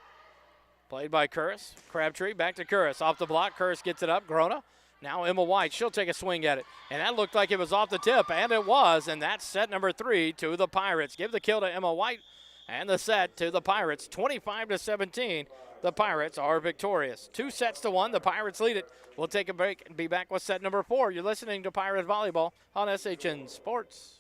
Played by Curris. Crabtree back to Curris. Off the block. Curris gets it up. Grona Now Emma White, she'll take a swing at it. And that looked like it was off the tip, and it was. And that's set number 3 to the Pirates. Give the kill to Emma White and the set to the Pirates. 25-17, the Pirates are victorious. 2-1, the Pirates lead it. We'll take a break and be back with set number 4. You're listening to Pirate Volleyball on SHN Sports.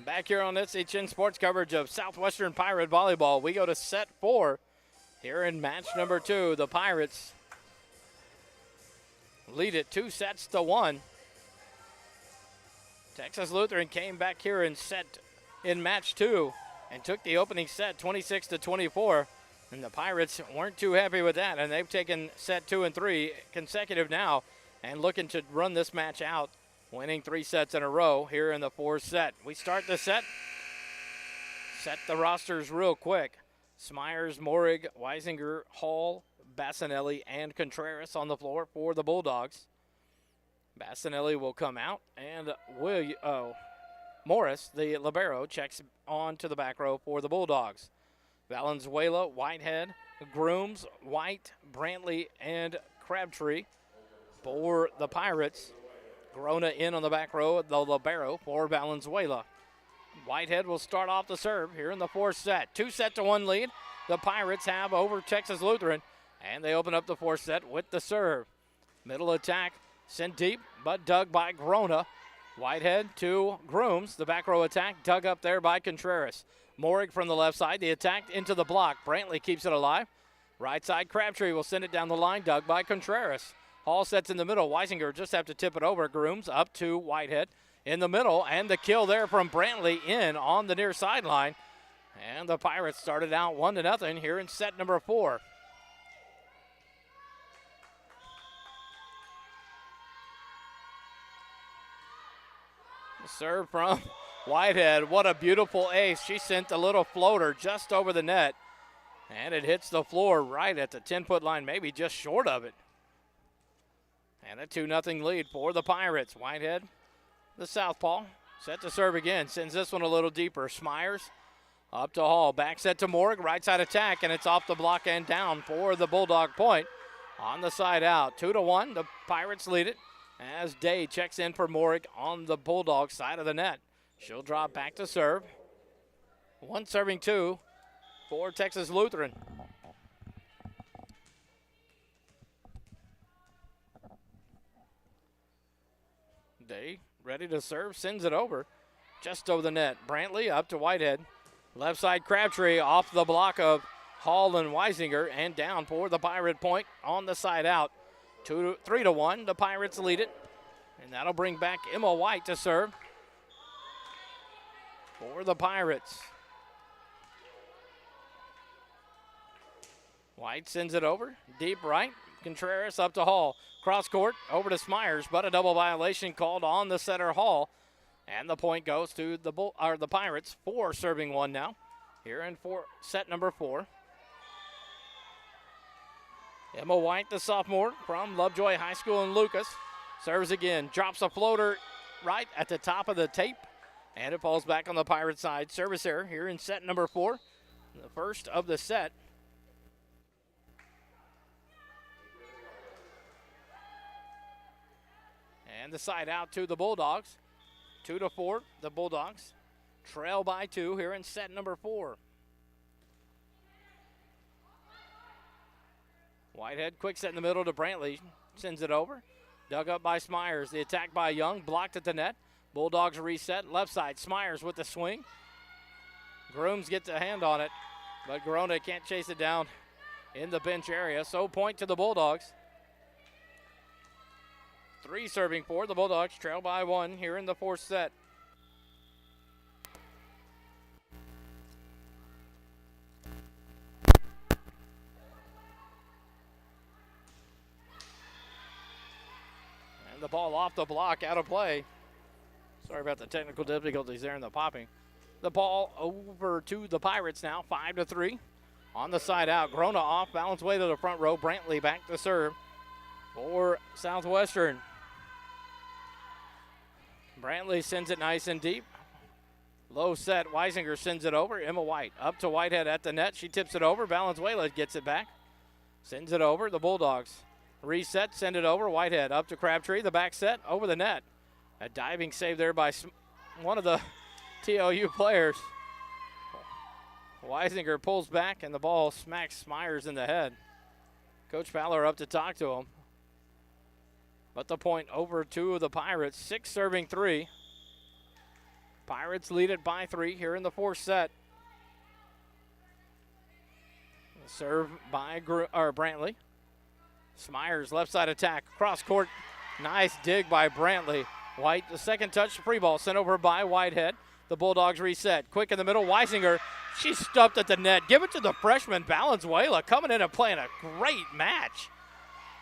Back here on SHN Sports coverage of Southwestern Pirate Volleyball, we go to set 4 here in match number 2. The Pirates lead it 2-1. Texas Lutheran came back here in match 2 and took the opening set 26-24. And the Pirates weren't too happy with that, and they've taken set 2 and 3 consecutive now and looking to run this match out, winning 3 sets in a row here in the 4th set. We start the set the rosters real quick. Smyers, Morig, Weisinger, Hall, Bassinelli, and Contreras on the floor for the Bulldogs. Bassinelli will come out, and Morris, the libero, checks on to the back row for the Bulldogs. Valenzuela, Whitehead, Grooms, White, Brantley, and Crabtree for the Pirates. Grona in on the back row, the libero for Valenzuela. Whitehead will start off the serve here in the 4th set. 2-1 lead the Pirates have over Texas Lutheran, and they open up the 4th set with the serve. Middle attack sent deep, but dug by Grona. Whitehead to Grooms. The back row attack dug up there by Contreras. Morig from the left side. The attack into the block. Brantley keeps it alive. Right side, Crabtree will send it down the line. Dug by Contreras. Hall sets in the middle. Weisinger just have to tip it over. Grooms up to Whitehead in the middle. And the kill there from Brantley in on the near sideline. And the Pirates started out 1-0 here in set number 4. Serve from Whitehead. What a beautiful ace. She sent a little floater just over the net, and it hits the floor right at the 10-foot line, maybe just short of it. And a 2-0 lead for the Pirates. Whitehead, the southpaw, set to serve again. Sends this one a little deeper. Smyers up to Hall. Back set to Morg. Right side attack, and it's off the block and down for the Bulldog point. On the side out. 2-1. The Pirates lead it as Day checks in for Morig on the Bulldog side of the net. She'll drop back to serve. 1 serving 2 for Texas Lutheran. ready to serve, sends it over. Just over the net. Brantley up to Whitehead. Left side Crabtree off the block of Hall and Weisinger and down for the Pirate point on the side out. 3-1. The Pirates lead it. And that'll bring back Emma White to serve for the Pirates. White sends it over. Deep right. Contreras up to Hall. Cross court over to Smyers, but a double violation called on the setter Hall. And the point goes to the Pirates. 4 serving 1 now. Here in set number 4. Emma White, the sophomore from Lovejoy High School in Lucas. Serves again. Drops a floater right at the top of the tape. And it falls back on the Pirate side. Service error here in set number 4. The first of the set. And the side out to the Bulldogs. 2-4, the Bulldogs trail by 2 here in set number 4. Whitehead, quick set in the middle to Brantley. Sends it over. Dug up by Smyers. The attack by Young, blocked at the net. Bulldogs reset, left side. Smyers with the swing. Grooms gets a hand on it, but Garona can't chase it down in the bench area. So point to the Bulldogs. 3 serving 4. The Bulldogs trail by 1 here in the 4th set. And the ball off the block, out of play. Sorry about the technical difficulties there in the popping. The ball over to the Pirates now, 5-3. On the side out, Grona off, balance way to the front row. Brantley back to serve for Southwestern. Brantley sends it nice and deep. Low set, Weisinger sends it over. Emma White up to Whitehead at the net. She tips it over. Valenzuela gets it back. Sends it over. The Bulldogs reset, send it over. Whitehead up to Crabtree. The back set over the net. A diving save there by one of the TOU players. Weisinger pulls back and the ball smacks Smyers in the head. Coach Fowler up to talk to him. But the point over to the Pirates. 6 serving 3. Pirates lead it by 3 here in the 4th set. Serve by Brantley. Smyers left side attack. Cross court. Nice dig by Brantley. White, the second touch, free ball sent over by Whitehead. The Bulldogs reset. Quick in the middle. Weisinger, she's stuffed at the net. Give it to the freshman Valenzuela coming in and playing a great match.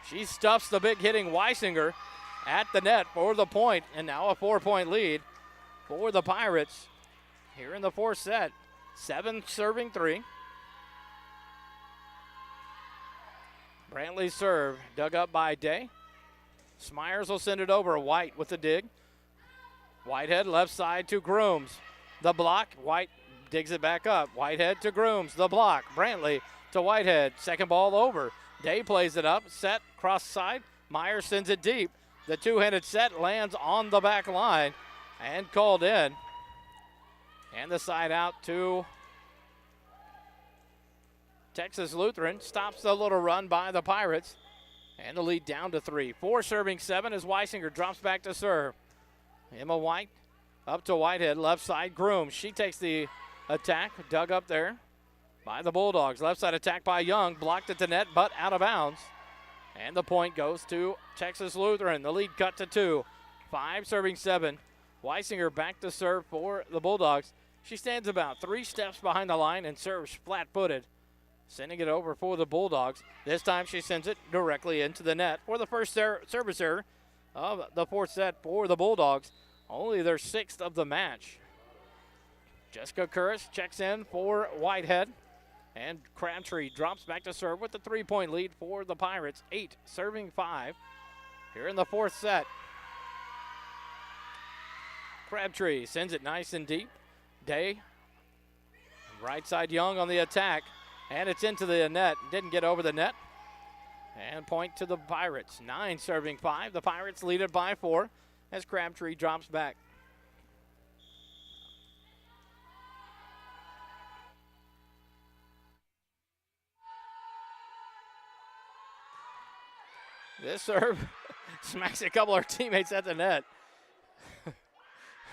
She stuffs the big hitting Weisinger at the net for the point, and now a 4-point lead for the Pirates here in the 4th set. 7 serving 3. Brantley serve, dug up by Day. Smyers will send it over. White with the dig. Whitehead left side to Grooms. The block, White digs it back up. Whitehead to Grooms, the block. Brantley to Whitehead, second ball over. Day plays it up, set, cross side. Myers sends it deep. The two-handed set lands on the back line and called in. And the side out to Texas Lutheran. Stops the little run by the Pirates. And the lead down to 3. 4 serving 7 as Weisinger drops back to serve. Emma White up to Whitehead, left side. Groom, she takes the attack, dug up there by the Bulldogs. Left side attack by Young, blocked at the net, but out of bounds. And the point goes to Texas Lutheran. The lead cut to 2. 5 serving 7. Weisinger back to serve for the Bulldogs. She stands about 3 steps behind the line and serves flat-footed, sending it over for the Bulldogs. This time she sends it directly into the net for the first service error of the 4th set for the Bulldogs. Only their 6th of the match. Jessica Curris checks in for Whitehead. And Crabtree drops back to serve with the 3-point lead for the Pirates. 8 serving 5 here in the 4th set. Crabtree sends it nice and deep. Day, right side Young on the attack. And it's into the net. Didn't get over the net. And point to the Pirates. 9 serving 5. The Pirates lead it by 4 as Crabtree drops back. This serve smacks a couple of her teammates at the net.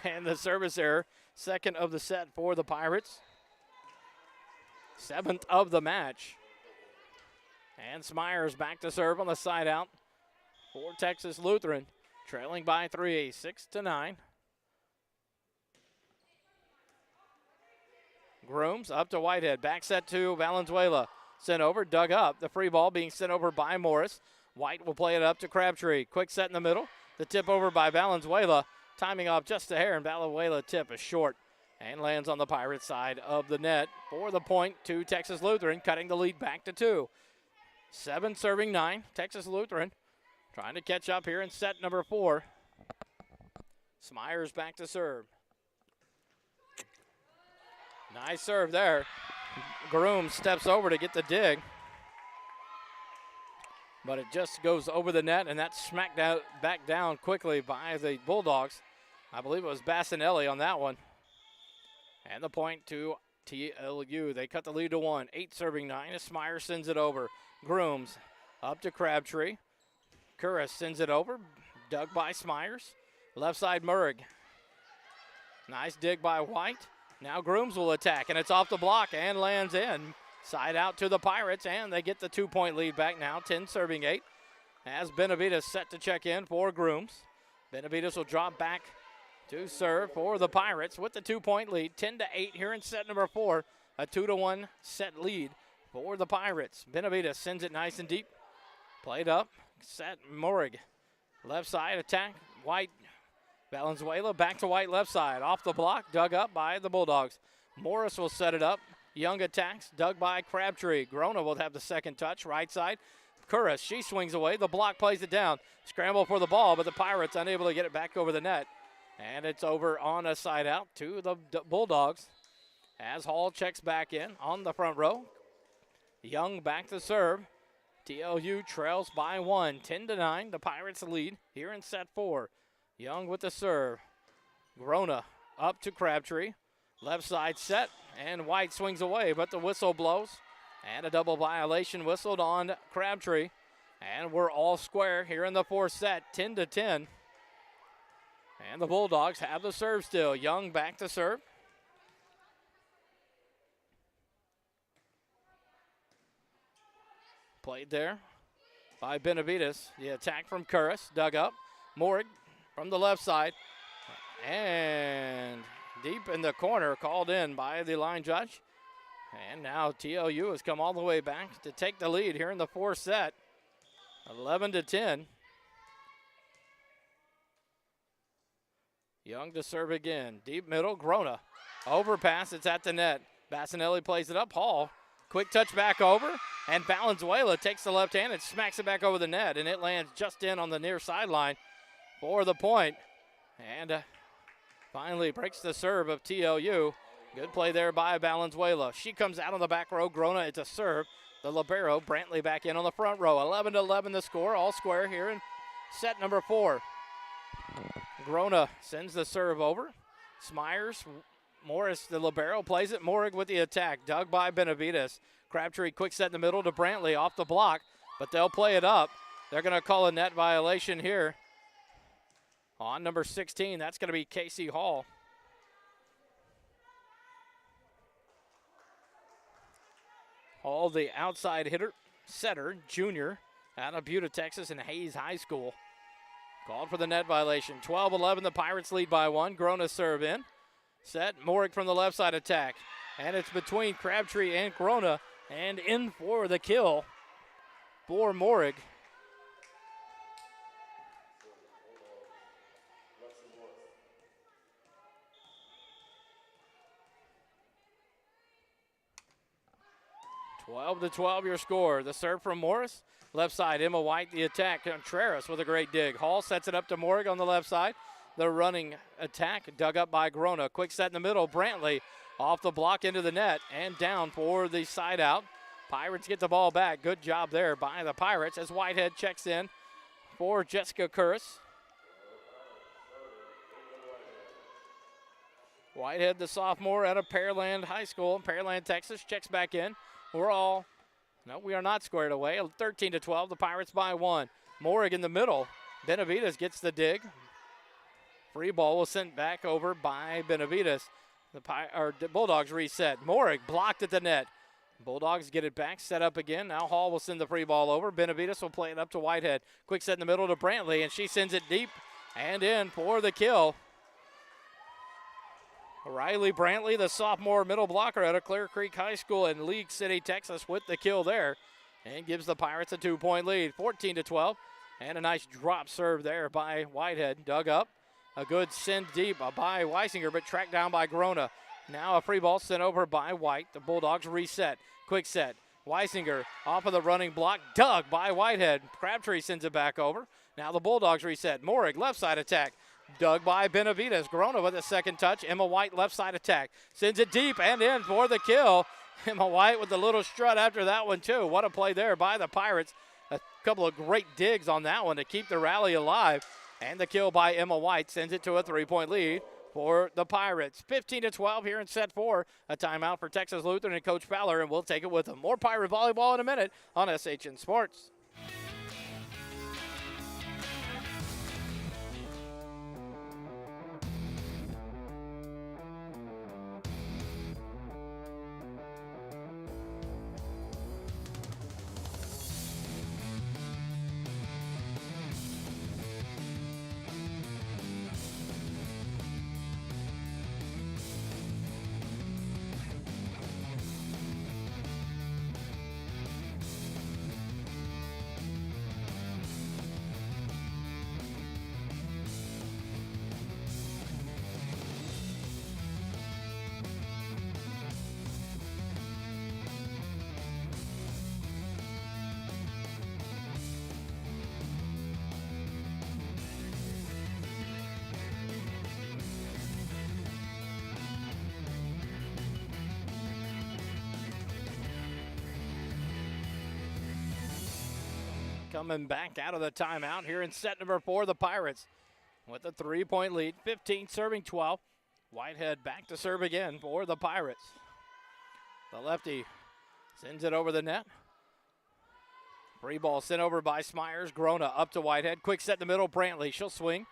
And the service error, second of the set for the Pirates. 7th of the match. And Smyers back to serve on the side out for Texas Lutheran, trailing by 3, 6-9. Grooms up to Whitehead, back set to Valenzuela. Sent over, dug up. The free ball being sent over by Morris. White will play it up to Crabtree. Quick set in the middle. The tip over by Valenzuela. Timing off just a hair, and Valenzuela tip is short and lands on the Pirates side of the net for the point to Texas Lutheran, cutting the lead back to 2. 7 serving 9. Texas Lutheran trying to catch up here in set number 4. Smyers back to serve. Nice serve there. Groom steps over to get the dig, but it just goes over the net, and that's smacked out back down quickly by the Bulldogs. I believe it was Bassinelli on that one. And the point to TLU. They cut the lead to 1. 8 serving 9 as Smyers sends it over. Grooms up to Crabtree. Curris sends it over. Dug by Smyers. Left side Murrig. Nice dig by White. Now Grooms will attack, and it's off the block and lands in. Side out to the Pirates, and they get the 2-point lead back now, 10 serving 8. As Benavides set to check in for Grooms. Benavides will drop back to serve for the Pirates with the 2-point lead, 10-8 here in set number 4. A 2-1 set lead for the Pirates. Benavides sends it nice and deep. Played up, set Morig. Left side attack, White. Valenzuela back to White left side. Off the block, dug up by the Bulldogs. Morris will set it up. Young attacks, dug by Crabtree. Grona will have the second touch, right side. Curris, she swings away. The block plays it down. Scramble for the ball, but the Pirates unable to get it back over the net. And it's over on a side out to the Bulldogs as Hall checks back in on the front row. Young back to serve. TLU trails by 1, 10-9. The Pirates lead here in set 4. Young with the serve. Grona up to Crabtree. Left side set, and White swings away, but the whistle blows. And a double violation whistled on Crabtree. And we're all square here in the 4th set, 10-10. And the Bulldogs have the serve still. Young back to serve. Played there by Benavides. The attack from Curris, dug up. Morig from the left side. And deep in the corner, called in by the line judge. And now TLU has come all the way back to take the lead here in the 4th set. 11-10. Young to serve again. Deep middle, Grona. Overpass, it's at the net. Bassinelli plays it up. Hall, quick touch back over. And Valenzuela takes the left hand and smacks it back over the net. And it lands just in on the near sideline for the point. And finally breaks the serve of TLU. Good play there by Valenzuela. She comes out on the back row. Grona, it's a serve. The libero, Brantley back in on the front row. 11-11 the score, all square here in set number 4. Grona sends the serve over. Smyers, Morris, the libero, plays it. Morig with the attack. Dug by Benavides. Crabtree, quick set in the middle to Brantley off the block, but they'll play it up. They're going to call a net violation here on number 16. That's going to be Casey Hall. Hall, the outside hitter, setter, junior, out of Buda, Texas, and Hayes High School. Called for the net violation. 12-11, the Pirates lead by 1. Grona serve in. Set, Morig from the left side attack. And it's between Crabtree and Grona, and in for the kill for Morig. (12-12) your score. The serve from Morris. Left side, Emma White, the attack. Contreras with a great dig. Hall sets it up to Morig on the left side. The running attack dug up by Grona. Quick set in the middle. Brantley off the block into the net and down for the side out. Pirates get the ball back. Good job there by the Pirates as Whitehead checks in for Jessica Curris. Whitehead, the sophomore out of Pearland High School, Pearland, Texas, checks back in. We are not squared away. 13-12, the Pirates by 1. Morig in the middle. Benavides gets the dig. Free ball was sent back over by Benavides. The Bulldogs reset. Morig blocked at the net. Bulldogs get it back, set up again. Now Hall will send the free ball over. Benavides will play it up to Whitehead. Quick set in the middle to Brantley, and she sends it deep and in for the kill. Riley Brantley, the sophomore middle blocker out of Clear Creek High School in League City, Texas, with the kill there, and gives the Pirates a 2-point lead, 14-12. And a nice drop serve there by Whitehead. Dug up. A good send deep by Weisinger, but tracked down by Grona. Now a free ball sent over by White. The Bulldogs reset. Quick set. Weisinger off of the running block. Dug by Whitehead. Crabtree sends it back over. Now the Bulldogs reset. Morig, left side attack. Dug by Benavides. Grona with a second touch. Emma White, left side attack. Sends it deep and in for the kill. Emma White with a little strut after that one, too. What a play there by the Pirates. A couple of great digs on that one to keep the rally alive. And the kill by Emma White sends it to a 3-point lead for the Pirates. 15-12 here in set 4. A timeout for Texas Lutheran and Coach Fowler, and we'll take it with them. More Pirate Volleyball in a minute on SHN Sports. Coming back out of the timeout here in set number 4, the Pirates with a 3-point lead, 15 serving 12. Whitehead back to serve again for the Pirates. The lefty sends it over the net. Free ball sent over by Smyers. Grona up to Whitehead. Quick set in the middle. Brantley, she'll swing.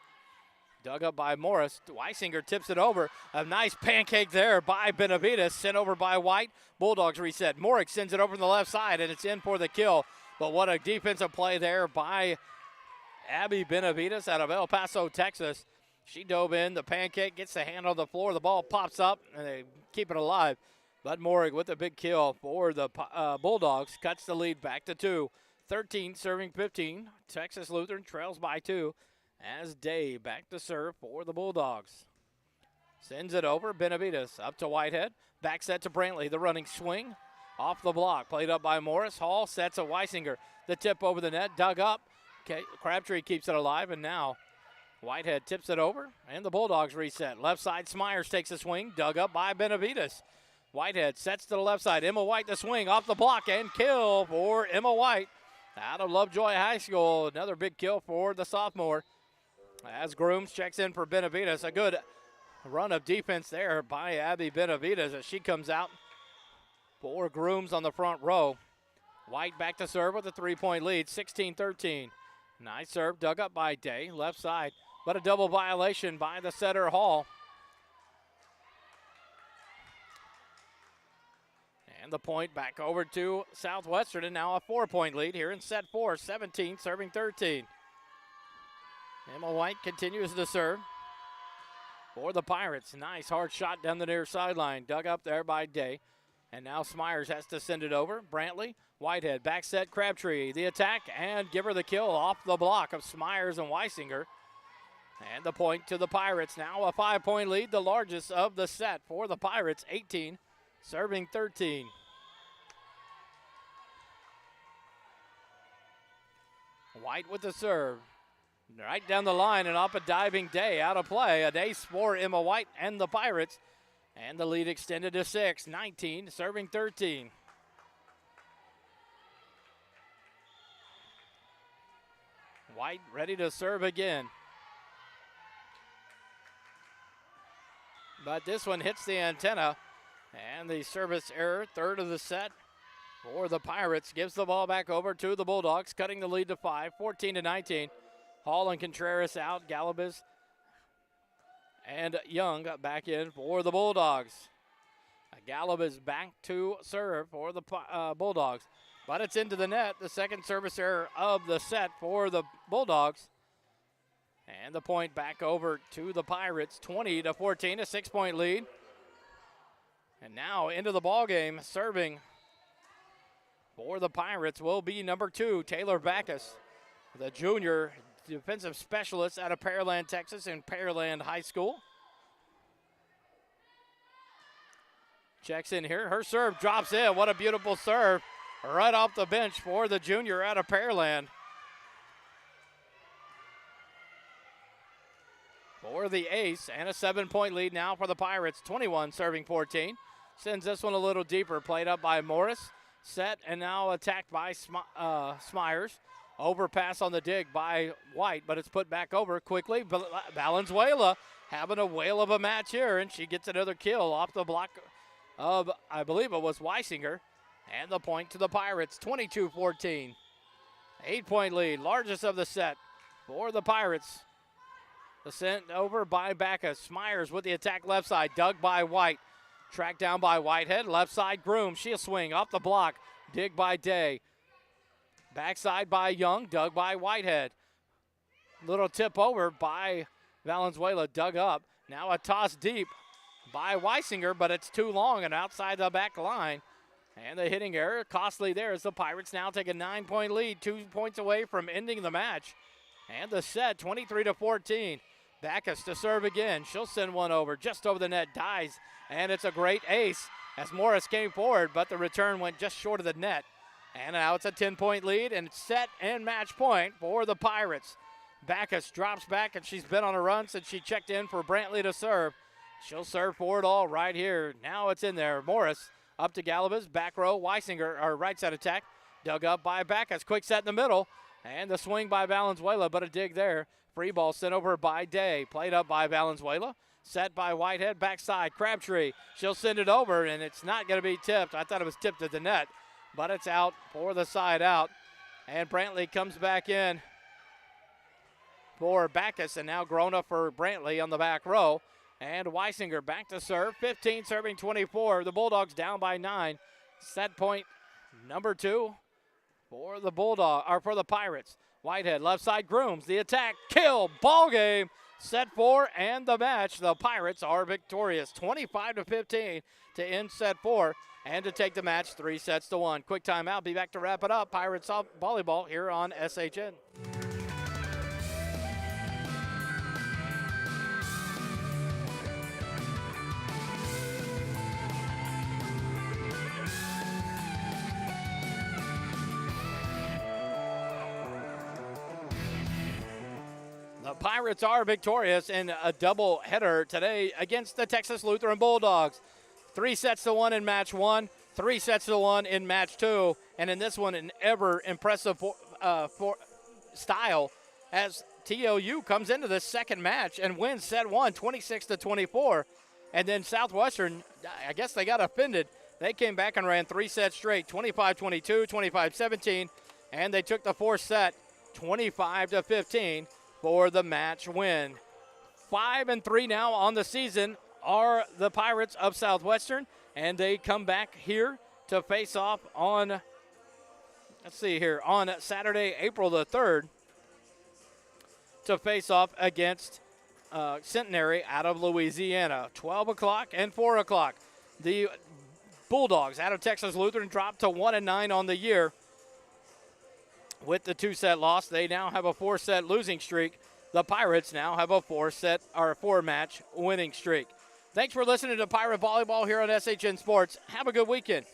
Dug up by Morris. Weisinger tips it over. A nice pancake there by Benavides. Sent over by White. Bulldogs reset. Morik sends it over from the left side, and it's in for the kill. But what a defensive play there by Abby Benavides out of El Paso, Texas. She dove in. The pancake gets the hand on the floor. The ball pops up, and they keep it alive. But Morig with a big kill for the Bulldogs. Cuts the lead back to 2. 13 serving 15. Texas Lutheran trails by 2. As Day back to serve for the Bulldogs. Sends it over. Benavides up to Whitehead. Back set to Brantley. The running swing. Off the block. Played up by Morris. Hall sets a Weisinger. The tip over the net. Dug up. Okay, Crabtree keeps it alive. And now Whitehead tips it over. And the Bulldogs reset. Left side, Smyers takes a swing. Dug up by Benavides. Whitehead sets to the left side. Emma White the swing. Off the block. And kill for Emma White. Out of Lovejoy High School. Another big kill for the sophomore. As Grooms checks in for Benavides. A good run of defense there by Abby Benavides as she comes out for Grooms on the front row. White back to serve with a 3-point lead, 16-13. Nice serve, dug up by Day, left side, but a double violation by the setter Hall. And the point back over to Southwestern, and now a 4-point lead here in set 4, 17 serving 13. Emma White continues to serve for the Pirates. Nice hard shot down the near sideline, dug up there by Day. And now Smyers has to send it over. Brantley, Whitehead, back set, Crabtree. The attack, and give her the kill off the block of Smyers and Weisinger. And the point to the Pirates. Now a 5-point lead, the largest of the set for the Pirates. 18, serving 13. White with the serve. Right down the line and off a diving Day. Out of play. An ace for Emma White and the Pirates. And the lead extended to 6, 19, serving 13. White ready to serve again. But this one hits the antenna. And the service error, third of the set for the Pirates, gives the ball back over to the Bulldogs, cutting the lead to 5, 14-19. Hall and Contreras out. Galabas And Young back in for the Bulldogs. Gallup is back to serve for the Bulldogs. But it's into the net. The second service error of the set for the Bulldogs. And the point back over to the Pirates. 20-14, a 6-point lead. And now into the ball game, serving for the Pirates will be number 2, Taylor Backus, the junior defensive specialist out of Pearland, Texas, in Pearland High School. Checks in here. Her serve drops in. What a beautiful serve right off the bench for the junior out of Pearland. For the ace, and a 7-point lead now for the Pirates. 21 serving 14. Sends this one a little deeper. Played up by Morris. Set and now attacked by Smyers. Overpass on the dig by White, but it's put back over quickly. Valenzuela having a whale of a match here, and she gets another kill off the block of, I believe it was Weisinger. And the point to the Pirates, 22-14. 8-point lead, largest of the set for the Pirates. The sent over by Backus. Smyers with the attack left side, dug by White. Tracked down by Whitehead, left side Groom. She'll swing off the block, dig by Day. Backside by Young, dug by Whitehead. Little tip over by Valenzuela, dug up. Now a toss deep by Weisinger, but it's too long and outside the back line. And the hitting error, costly there as the Pirates now take a 9-point lead, 2 points away from ending the match. And the set, 23-14. Backus to serve again. She'll send one over, just over the net, dies. And it's a great ace as Morris came forward, but the return went just short of the net. And now it's a 10-point lead, and it's set and match point for the Pirates. Backus drops back, and she's been on a run since she checked in for Brantley to serve. She'll serve for it all right here. Now it's in there. Morris up to Galabas, back row. Weisinger, or right side attack, dug up by Backus. Quick set in the middle, and the swing by Valenzuela, but a dig there. Free ball sent over by Day. Played up by Valenzuela. Set by Whitehead, backside, Crabtree. She'll send it over, and it's not going to be tipped. I thought it was tipped at the net, but it's out for the side out. And Brantley comes back in for Backus, and now grown up for Brantley on the back row. And Weisinger back to serve, 15 serving 24. The Bulldogs down by 9. Set point number 2 for the for the Pirates. Whitehead, left side, Grooms, the attack, kill, ball game, set 4, and the match. The Pirates are victorious, 25-15 to end set 4 and to take the match 3-1. Quick timeout, be back to wrap it up. Pirates volleyball here on SHN. The Pirates are victorious in a double header today against the Texas Lutheran Bulldogs. 3-1 in match 1, 3-1 in match 2, and in this one an ever impressive style as TLU comes into this second match and wins set 1, 26-24. And then Southwestern, I guess they got offended. They came back and ran 3 sets straight, 25-22, 25-17, and they took the fourth set, 25-15. For the match win. 5-3 now on the season are the Pirates of Southwestern, and they come back here to face off on, on Saturday, April the 3rd, to face off against Centenary out of Louisiana. 12 o'clock and 4 o'clock. The Bulldogs out of Texas Lutheran dropped to 1-9 on the year. With the 2-set loss, they now have a 4-set losing streak. The Pirates now have a 4-match winning streak. Thanks for listening to Pirate Volleyball here on SHN Sports. Have a good weekend.